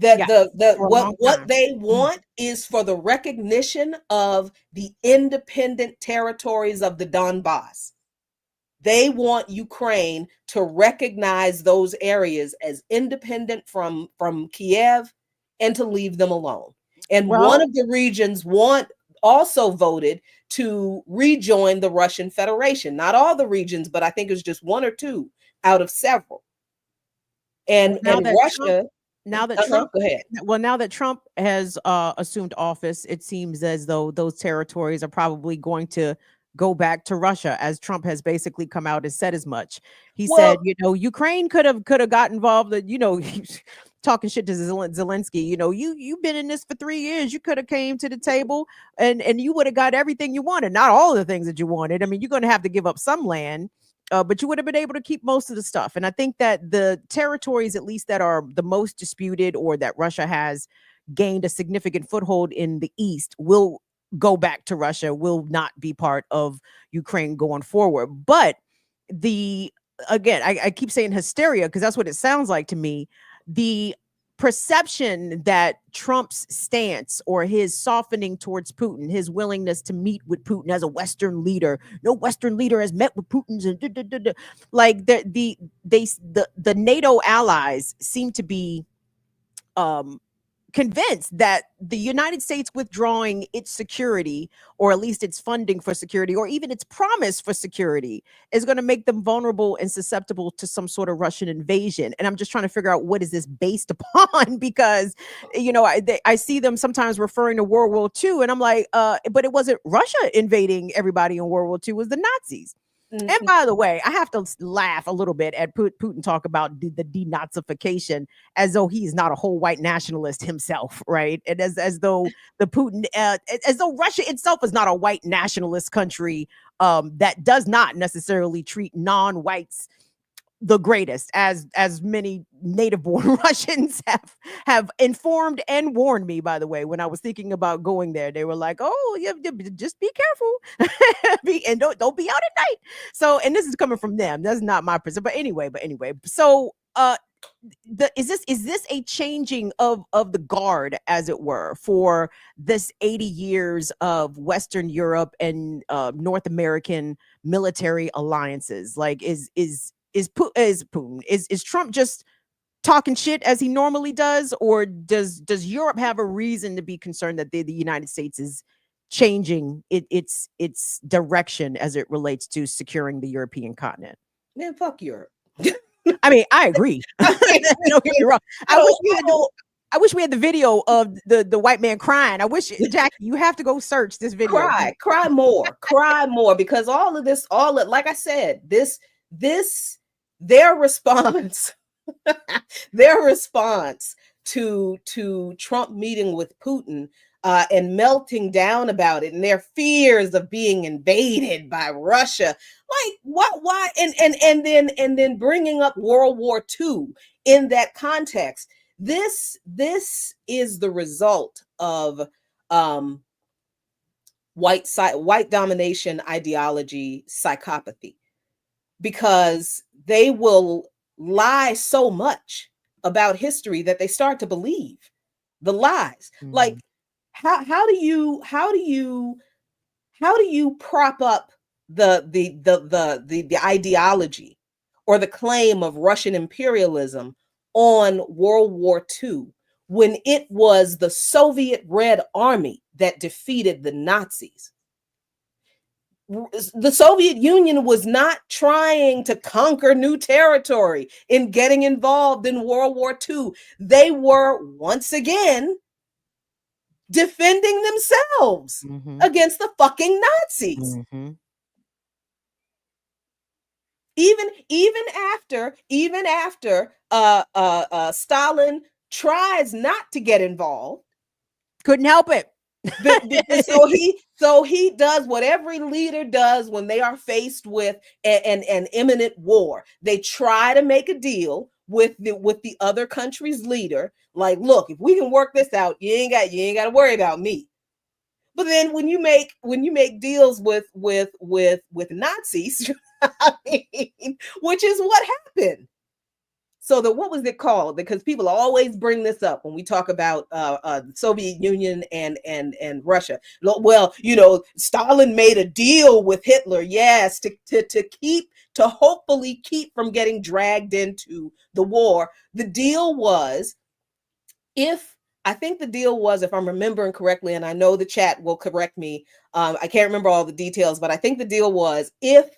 What they want is for the recognition of the independent territories of the Donbass. They want Ukraine to recognize those areas as independent from Kiev and to leave them alone. And one of the regions also voted to rejoin the Russian Federation. Not all the regions, but I think it was just one or two out of several. And Russia... Now that Trump has assumed office, it seems as though those territories are probably going to go back to Russia, as Trump has basically come out and said as much. He said, Ukraine could have got involved. Talking shit to Zelensky. You've been in this for 3 years. You could have came to the table and you would have got everything you wanted. Not all the things that you wanted. I mean, you're going to have to give up some land. But you would have been able to keep most of the stuff. And I think that the territories, at least that are the most disputed or that Russia has gained a significant foothold in the East, will go back to Russia, will not be part of Ukraine going forward. But I keep saying hysteria because that's what it sounds like to me. The perception that Trump's stance or his softening towards Putin, his willingness to meet with Putin as a Western leader, no Western leader has met with Putin's, and like the NATO allies seem to be convinced that the United States withdrawing its security, or at least its funding for security, or even its promise for security, is going to make them vulnerable and susceptible to some sort of Russian invasion. And I'm just trying to figure out, what is this based upon? Because, I see them sometimes referring to World War II, and I'm like, but it wasn't Russia invading everybody in World War II, it was the Nazis. Mm-hmm. And by the way, I have to laugh a little bit at Putin talk about the denazification as though he's not a whole white nationalist himself, right? And as though as though Russia itself is not a white nationalist country that does not necessarily treat non-whites the greatest, as many native-born Russians have informed and warned me. By the way, when I was thinking about going there, they were like, "Oh, yeah, just be careful, and don't be out at night." So, and this is coming from them. That's not my perspective. But anyway. So, is this a changing of the guard, as it were, for this 80 years of Western Europe and North American military alliances? Like, is Trump just talking shit as he normally does, or does Europe have a reason to be concerned that the United States is changing its direction as it relates to securing the European continent? Man, fuck Europe. I mean, I agree. Don't get me wrong. I wish we had the video of the white man crying. I wish, Jackie, you have to go search this video. Cry more, because all of this, like I said, their response, their response to Trump meeting with Putin and melting down about it, and their fears of being invaded by Russia, like why, and then bringing up World War II in that context. This is the result of white domination ideology psychopathy, because they will lie so much about history that they start to believe the lies. Like, how do you prop up the ideology or the claim of Russian imperialism on World War II when it was the Soviet Red Army that defeated the Nazis? The Soviet Union was not trying to conquer new territory in getting involved in World War II. They were once again defending themselves against the fucking Nazis. Even after Stalin tries not to get involved, couldn't help it. so he does what every leader does when they are faced with an imminent war. They try to make a deal with the other country's leader. Like, look, if we can work this out, you ain't got to worry about me. But then when you make deals with Nazis, I mean, which is what happened. So what was it called? Because people always bring this up when we talk about the Soviet Union and Russia. Well, Stalin made a deal with Hitler, yes, to hopefully keep from getting dragged into the war. The deal was, if I'm remembering correctly, and I know the chat will correct me, I can't remember all the details, but I think the deal was, if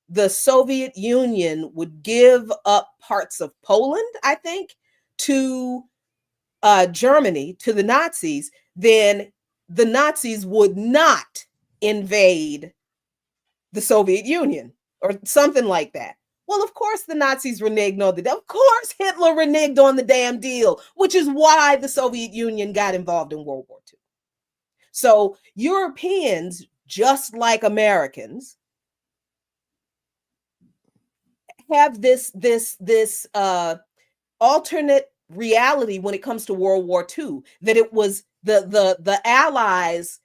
the Soviet Union would give up parts of Poland, I think, to Germany, to the Nazis, then the Nazis would not invade the Soviet Union or something like that. Well, of course, the Nazis reneged on the deal. Of course, Hitler reneged on the damn deal, which is why the Soviet Union got involved in World War II. So Europeans, just like Americans, have this alternate reality when it comes to World War II, that it was the Allies,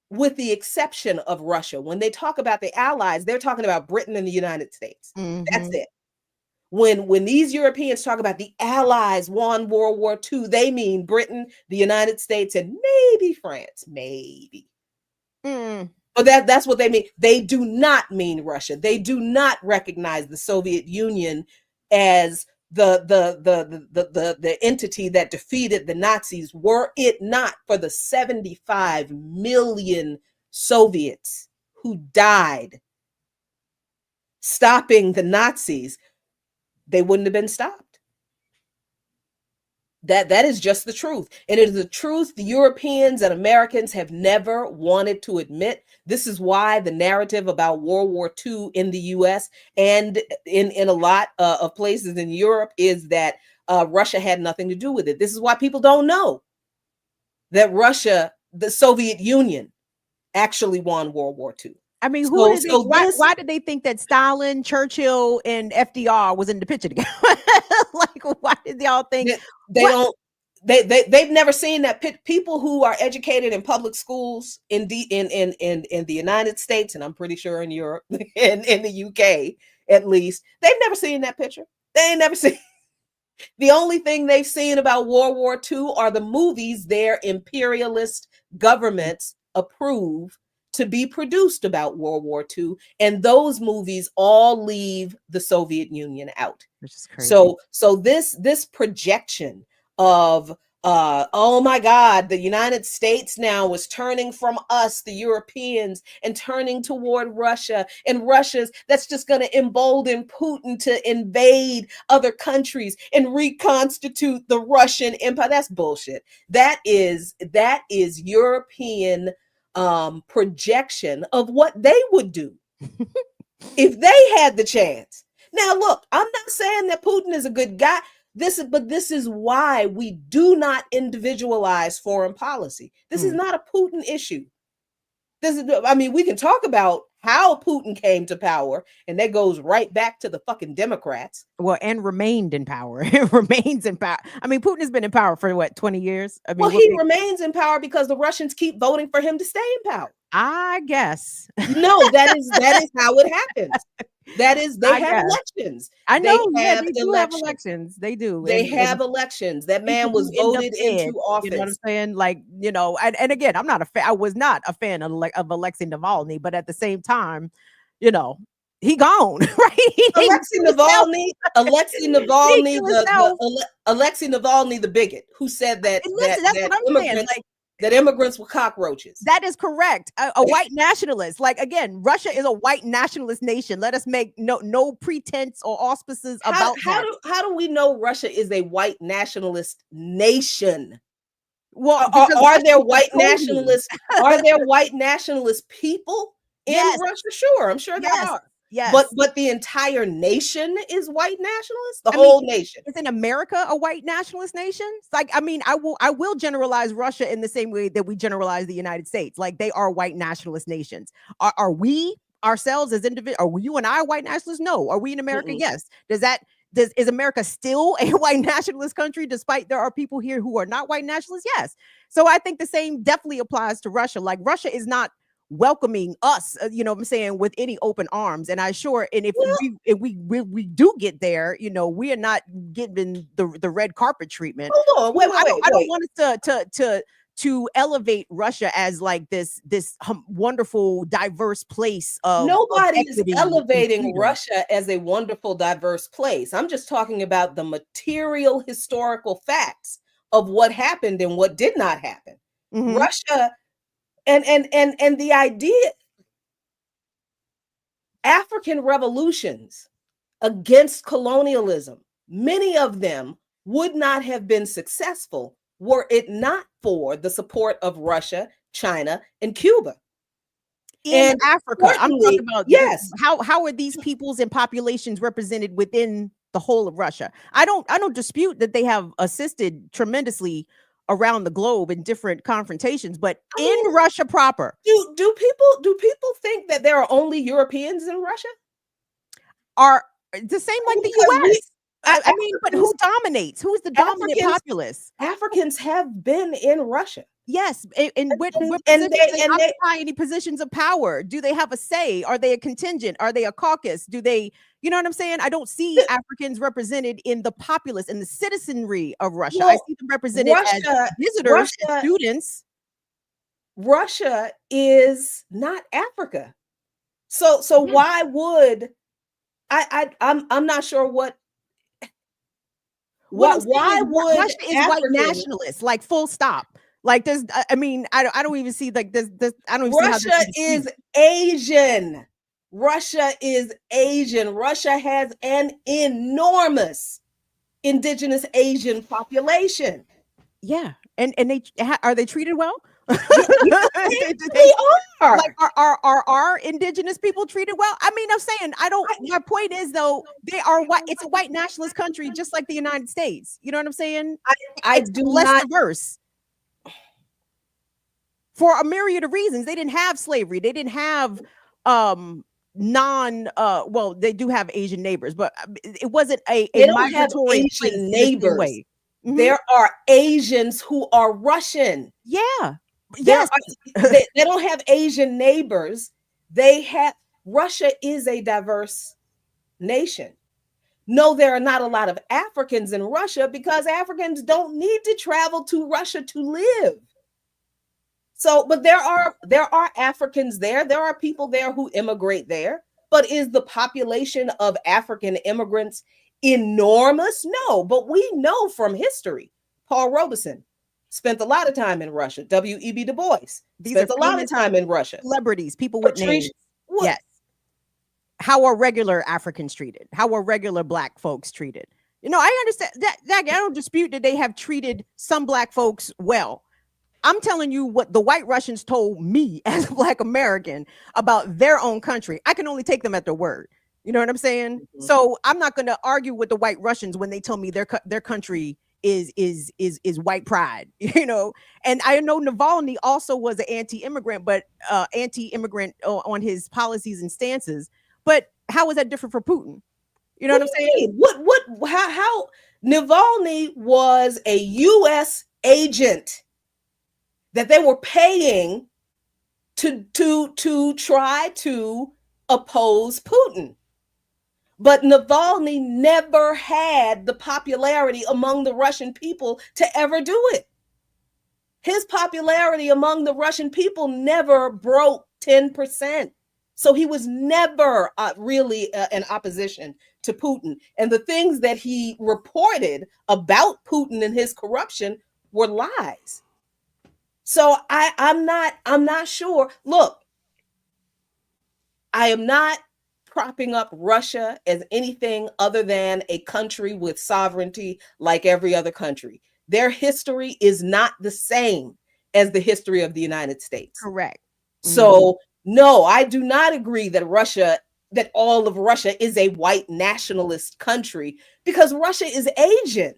with the exception of Russia. When they talk about the Allies, they're talking about Britain and the United States. That's it. When these Europeans talk about the Allies won World War II, they mean Britain, the United States, and maybe France, maybe. But that's what they mean. They do not mean Russia. They do not recognize the Soviet Union as the entity that defeated the Nazis, were it not for the 75 million Soviets who died stopping the Nazis. They wouldn't have been stopped. That is just the truth. And it is a truth the Europeans and Americans have never wanted to admit. This is why the narrative about World War II in the US and in a lot of places in Europe is that Russia had nothing to do with it. This is why people don't know that Russia, the Soviet Union, actually won World War II. I mean, why did they think that Stalin, Churchill, and FDR was in the picture together? Like, why did y'all think they've never seen that? People who are educated in public schools in the United States, and I'm pretty sure in Europe and in the UK at least, they've never seen that picture. They ain't never seen. The only thing they've seen about World War II are the movies their imperialist governments approve to be produced about World War II. And those movies all leave the Soviet Union out. Which is crazy. So this projection of oh my God, the United States now is turning from us, the Europeans, and turning toward Russia, and that's just going to embolden Putin to invade other countries and reconstitute the Russian empire. That's bullshit. That is European projection of what they would do if they had the chance. Now, look, I'm not saying that Putin is a good guy. This is why we do not individualize foreign policy. This is not a Putin issue. We can talk about how Putin came to power, and that goes right back to the fucking Democrats. Well, and remained in power. It remains in power. I mean, Putin has been in power for what, 20 years? I mean, he remains in power because the Russians keep voting for him to stay in power. I guess. No, that is how it happens. That is, they have elections. I know they have elections. They do. They have elections. That man was voted into office. You know what I'm saying? Like, you know, and again, I'm not a fan. I was not a fan of Alexei Navalny, but at the same time, you know, he gone, right? Alexei Navalny, the bigot, who said that that's what I'm saying. Like, that immigrants were cockroaches. That is correct. A white nationalist. Like, again, Russia is a white nationalist nation. Let us make no pretense or auspices about that. How do we know Russia is a white nationalist nation? Well, are there white nationalists? Are there white nationalist people in Russia? Sure, I'm sure there are. Yes. But the entire nation is white nationalist. Whole nation. Isn't America a white nationalist nation? It's like, I mean, I will generalize Russia in the same way that we generalize the United States. Like, they are white nationalist nations. Are we ourselves as individuals? Are you and I white nationalists? No. Are we in America? Yes. Is America still a white nationalist country, despite there are people here who are not white nationalists? Yes. So I think the same definitely applies to Russia. Like, Russia is not welcoming us, you know what I'm saying, with any open arms. And if we do get there, you know, we are not given the red carpet treatment. Hold on, wait. I don't want us to elevate Russia as like this wonderful, diverse place of nobody is elevating Russia as a wonderful, diverse place. I'm just talking about the material historical facts of what happened and what did not happen. Mm-hmm. Russia. And the idea, African revolutions against colonialism, many of them would not have been successful were it not for the support of Russia, China, and Cuba. In Africa, I'm talking about how are these peoples and populations represented within the whole of Russia? I don't dispute that they have assisted tremendously around the globe in different confrontations, but in Russia proper, do people think that there are only Europeans in Russia? Are the same like the US? I mean, but who dominates? Who's the dominant populace? Africans have been in Russia. Yes, and they occupy any positions of power? Do they have a say? Are they a contingent? Are they a caucus? Do they, you know what I'm saying? I don't see Africans represented in the populace and the citizenry of Russia. I see them represented as visitors, as students. Russia is not Africa, so why would I'm not sure what. Why would Russia is white nationalists? Like, full stop. Like, there's, I mean, I don't even see like this. I don't even see how Russia is Asian. Russia is Asian. Russia has an enormous indigenous Asian population. Yeah, and they are they treated well? They are. Like, are our indigenous people treated well? I mean, I'm saying my point is, though, they are white. It's a white nationalist country, just like the United States. You know what I'm saying? It's less diverse for a myriad of reasons. They didn't have slavery. They didn't have well, they do have Asian neighbors, but it wasn't a migratory Asian neighbors. Way. Mm-hmm. There are Asians who are Russian. Yeah. Yes. They don't have Asian neighbors. Russia is a diverse nation. No, there are not a lot of Africans in Russia because Africans don't need to travel to Russia to live. So, but there are Africans there. There are people there who immigrate there. But is the population of African immigrants enormous? No, but we know from history. Paul Robeson spent a lot of time in Russia. W.E.B. Du Bois spent a lot of time in Russia. Celebrities, people with names. Yes. How are regular Africans treated? How are regular Black folks treated? You know, I understand that. I don't dispute that they have treated some Black folks well. I'm telling you what the white Russians told me as a Black American about their own country. I can only take them at their word. You know what I'm saying? Mm-hmm. So I'm not going to argue with the white Russians when they tell me their country is white pride, you know. And I know Navalny also was an anti-immigrant, but anti-immigrant on his policies and stances. But how is that different for Putin? You know what I'm saying? How Navalny was a U.S. agent that they were paying to try to oppose Putin. But Navalny never had the popularity among the Russian people to ever do it. His popularity among the Russian people never broke 10%. So he was never really in opposition to Putin. And the things that he reported about Putin and his corruption were lies. So I'm not sure. Look, I am not propping up Russia as anything other than a country with sovereignty like every other country. Their history is not the same as the history of the United States. Correct. So no, I do not agree that all of Russia is a white nationalist country, because Russia is Asian.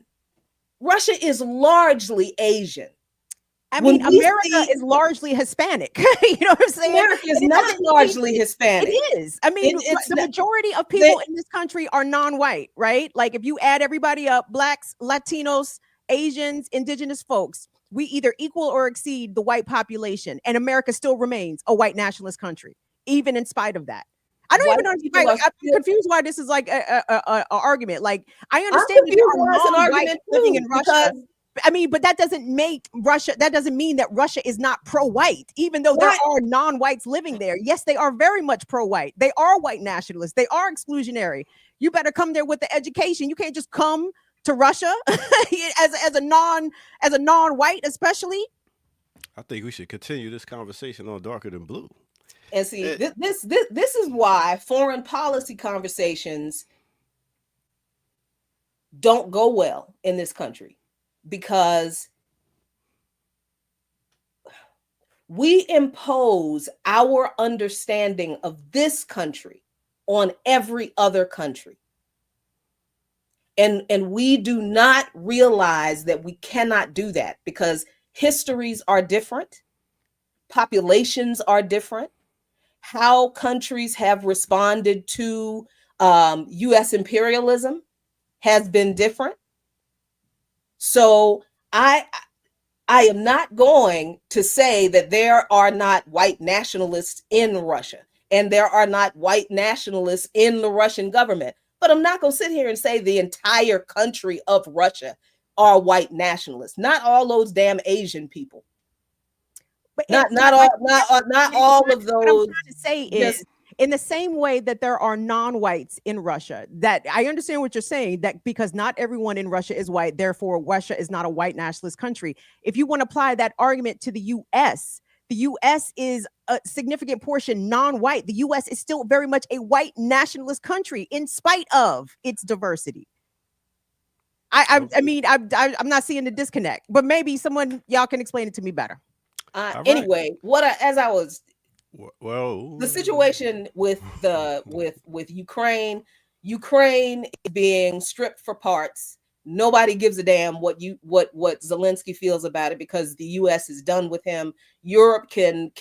Russia is largely Asian. I mean, America is largely Hispanic. You know what I'm saying? America is not largely Hispanic. It is. I mean, the majority of people in this country are non-white, right? Like if you add everybody up, Blacks, Latinos, Asians, indigenous folks, we either equal or exceed the white population, and America still remains a white nationalist country, even in spite of that. I don't even understand. I'm confused why this is like a argument. Like I understand there are non-whites living in Russia. I mean, but that doesn't make Russia, that doesn't mean that Russia is not pro-white, even though there are non-whites living there. Yes, they are very much pro-white. They are white nationalists. They are exclusionary. You better come there with the education. You can't just come to Russia as a non-white, especially. I think we should continue this conversation on Darker Than Blue. And see, this is why foreign policy conversations don't go well in this country. Because we impose our understanding of this country on every other country. And we do not realize that we cannot do that, because histories are different, populations are different, how countries have responded to U.S. imperialism has been different. So I am not going to say that there are not white nationalists in Russia and there are not white nationalists in the Russian government, but I'm not going to sit here and say the entire country of Russia are white nationalists. Not all those damn Asian people. But not all of those. What I'm trying to say is, in the same way that there are non-whites in Russia, that I understand what you're saying, that because not everyone in Russia is white, therefore Russia is not a white nationalist country. If you want to apply that argument to the U.S. is a significant portion non-white. The U.S. is still very much a white nationalist country in spite of its diversity. I mean, I'm not seeing the disconnect, but maybe y'all can explain it to me better. Anyway, the situation with Ukraine is being stripped for parts. Nobody gives a damn what Zelensky feels about it, because the U.S. is done with him. Europe can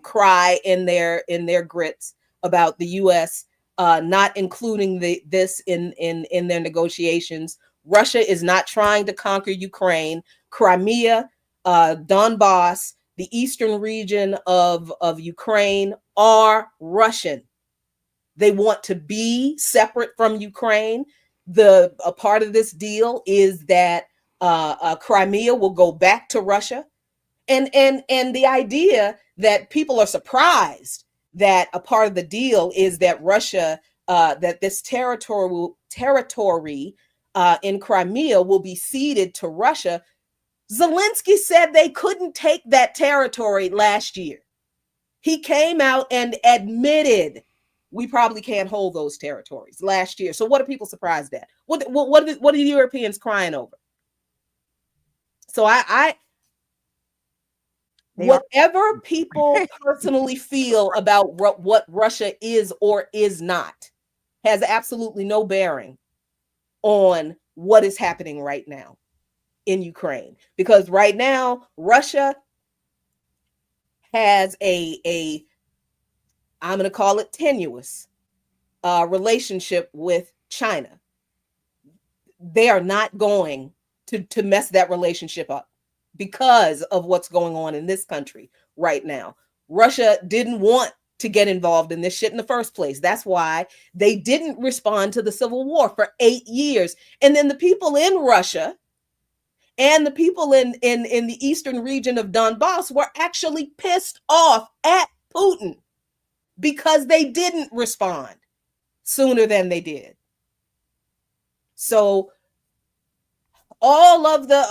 cry in their grits about the U.S. Not including this in their negotiations. Russia is not trying to conquer Ukraine. Crimea, Donbass, the eastern region of Ukraine are Russian. They want to be separate from Ukraine. a part of this deal is that Crimea will go back to Russia, and the idea that people are surprised that a part of the deal is that Russia, that this territory in Crimea will be ceded to Russia. Zelensky said they couldn't take that territory last year. He came out and admitted we probably can't hold those territories last year. So what are people surprised at? What are the Europeans crying over? So whatever people personally feel about what Russia is or is not has absolutely no bearing on what is happening right now in Ukraine. Because right now, Russia has a I'm going to call it tenuous relationship with China. They are not going to mess that relationship up because of what's going on in this country right now. Russia didn't want to get involved in this shit in the first place. That's why they didn't respond to the civil war for 8 years. And then the people in Russia and the people in the eastern region of Donbass were actually pissed off at Putin because they didn't respond sooner than they did. So all of the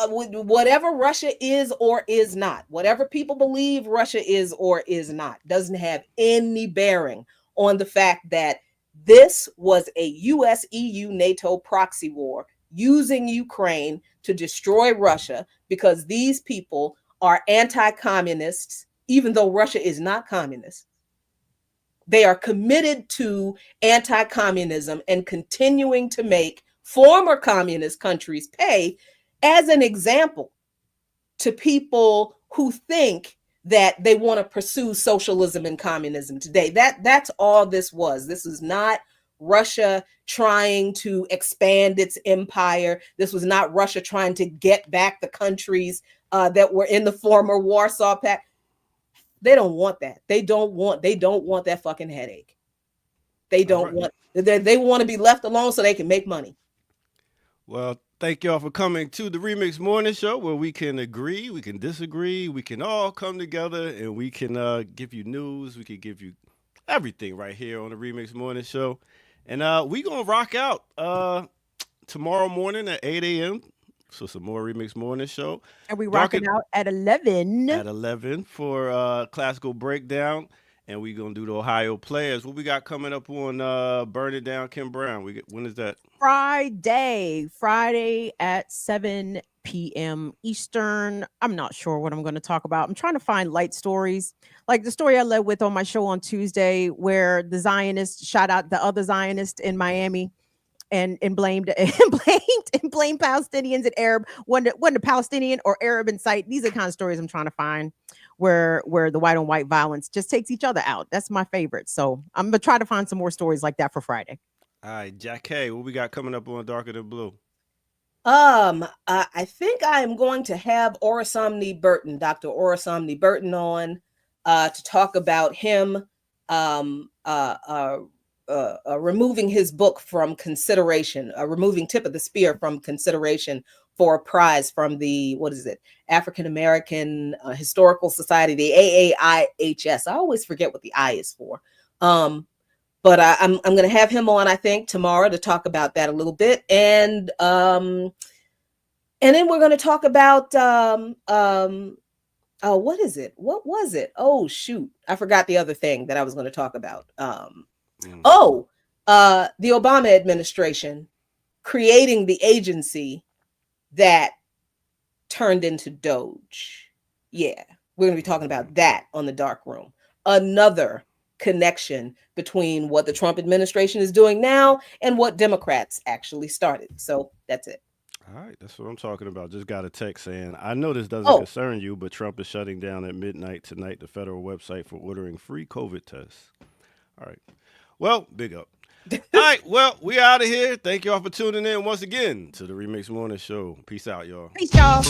whatever Russia is or is not, whatever people believe Russia is or is not, doesn't have any bearing on the fact that this was a US, EU, NATO proxy war using Ukraine to destroy Russia, because these people are anti-communists, even though Russia is not communist. They are committed to anti-communism and continuing to make former communist countries pay, as an example to people who think that they want to pursue socialism and communism today. That's all this was. This is not Russia trying to expand its empire. This was not Russia trying to get back the countries that were in the former Warsaw Pact. They don't want that. They don't want that fucking headache. They don't want, they want to be left alone so they can make money. Well, thank y'all for coming to the Remix Morning Show, where we can agree, we can disagree, we can all come together, and we can give you news, we can give you everything right here on the Remix Morning Show. And we gonna rock out tomorrow morning at 8 a.m. So some more Remix Morning Show. And we rocking out at 11. At 11 for classical breakdown. And we gonna do the Ohio Players. What we got coming up on Burn It Down, Kim Brown? When is that? Friday at 7 p.m. Eastern. I'm not sure what I'm going to talk about. I'm trying to find light stories, like the story I led with on my show on Tuesday, where the Zionists shot out the other Zionist in Miami and blamed Palestinians and Arab. Wasn't a Palestinian or Arab in sight. These are the kind of stories I'm trying to find where the white on white violence just takes each other out. That's my favorite. So I'm gonna try to find some more stories like that for Friday. All right, Jack K, what we got coming up on Darker Than Blue? I think I am going to have Orasomni Burton, Dr. Orasomni Burton, on to talk about him removing his book from consideration, removing Tip of the Spear from consideration for a prize from the, African American Historical Society, the AAIHS. I always forget what the I is for. But I'm going to have him on, I think, tomorrow to talk about that a little bit. And then we're going to talk about, what is it? What was it? Oh, shoot. I forgot the other thing that I was going to talk about. The Obama administration creating the agency that turned into DOGE. Yeah, we're going to be talking about that on the Dark Room. Another connection between what the Trump administration is doing now and what Democrats actually started. So that's it. All right, that's what I'm talking about. Just got a text saying, I know this doesn't concern you, but Trump is shutting down at midnight tonight the federal website for ordering free COVID tests. All right. Well, big up. All right, well, we out of here. Thank y'all for tuning in once again to the Remix Morning Show. Peace out, y'all. Peace, y'all.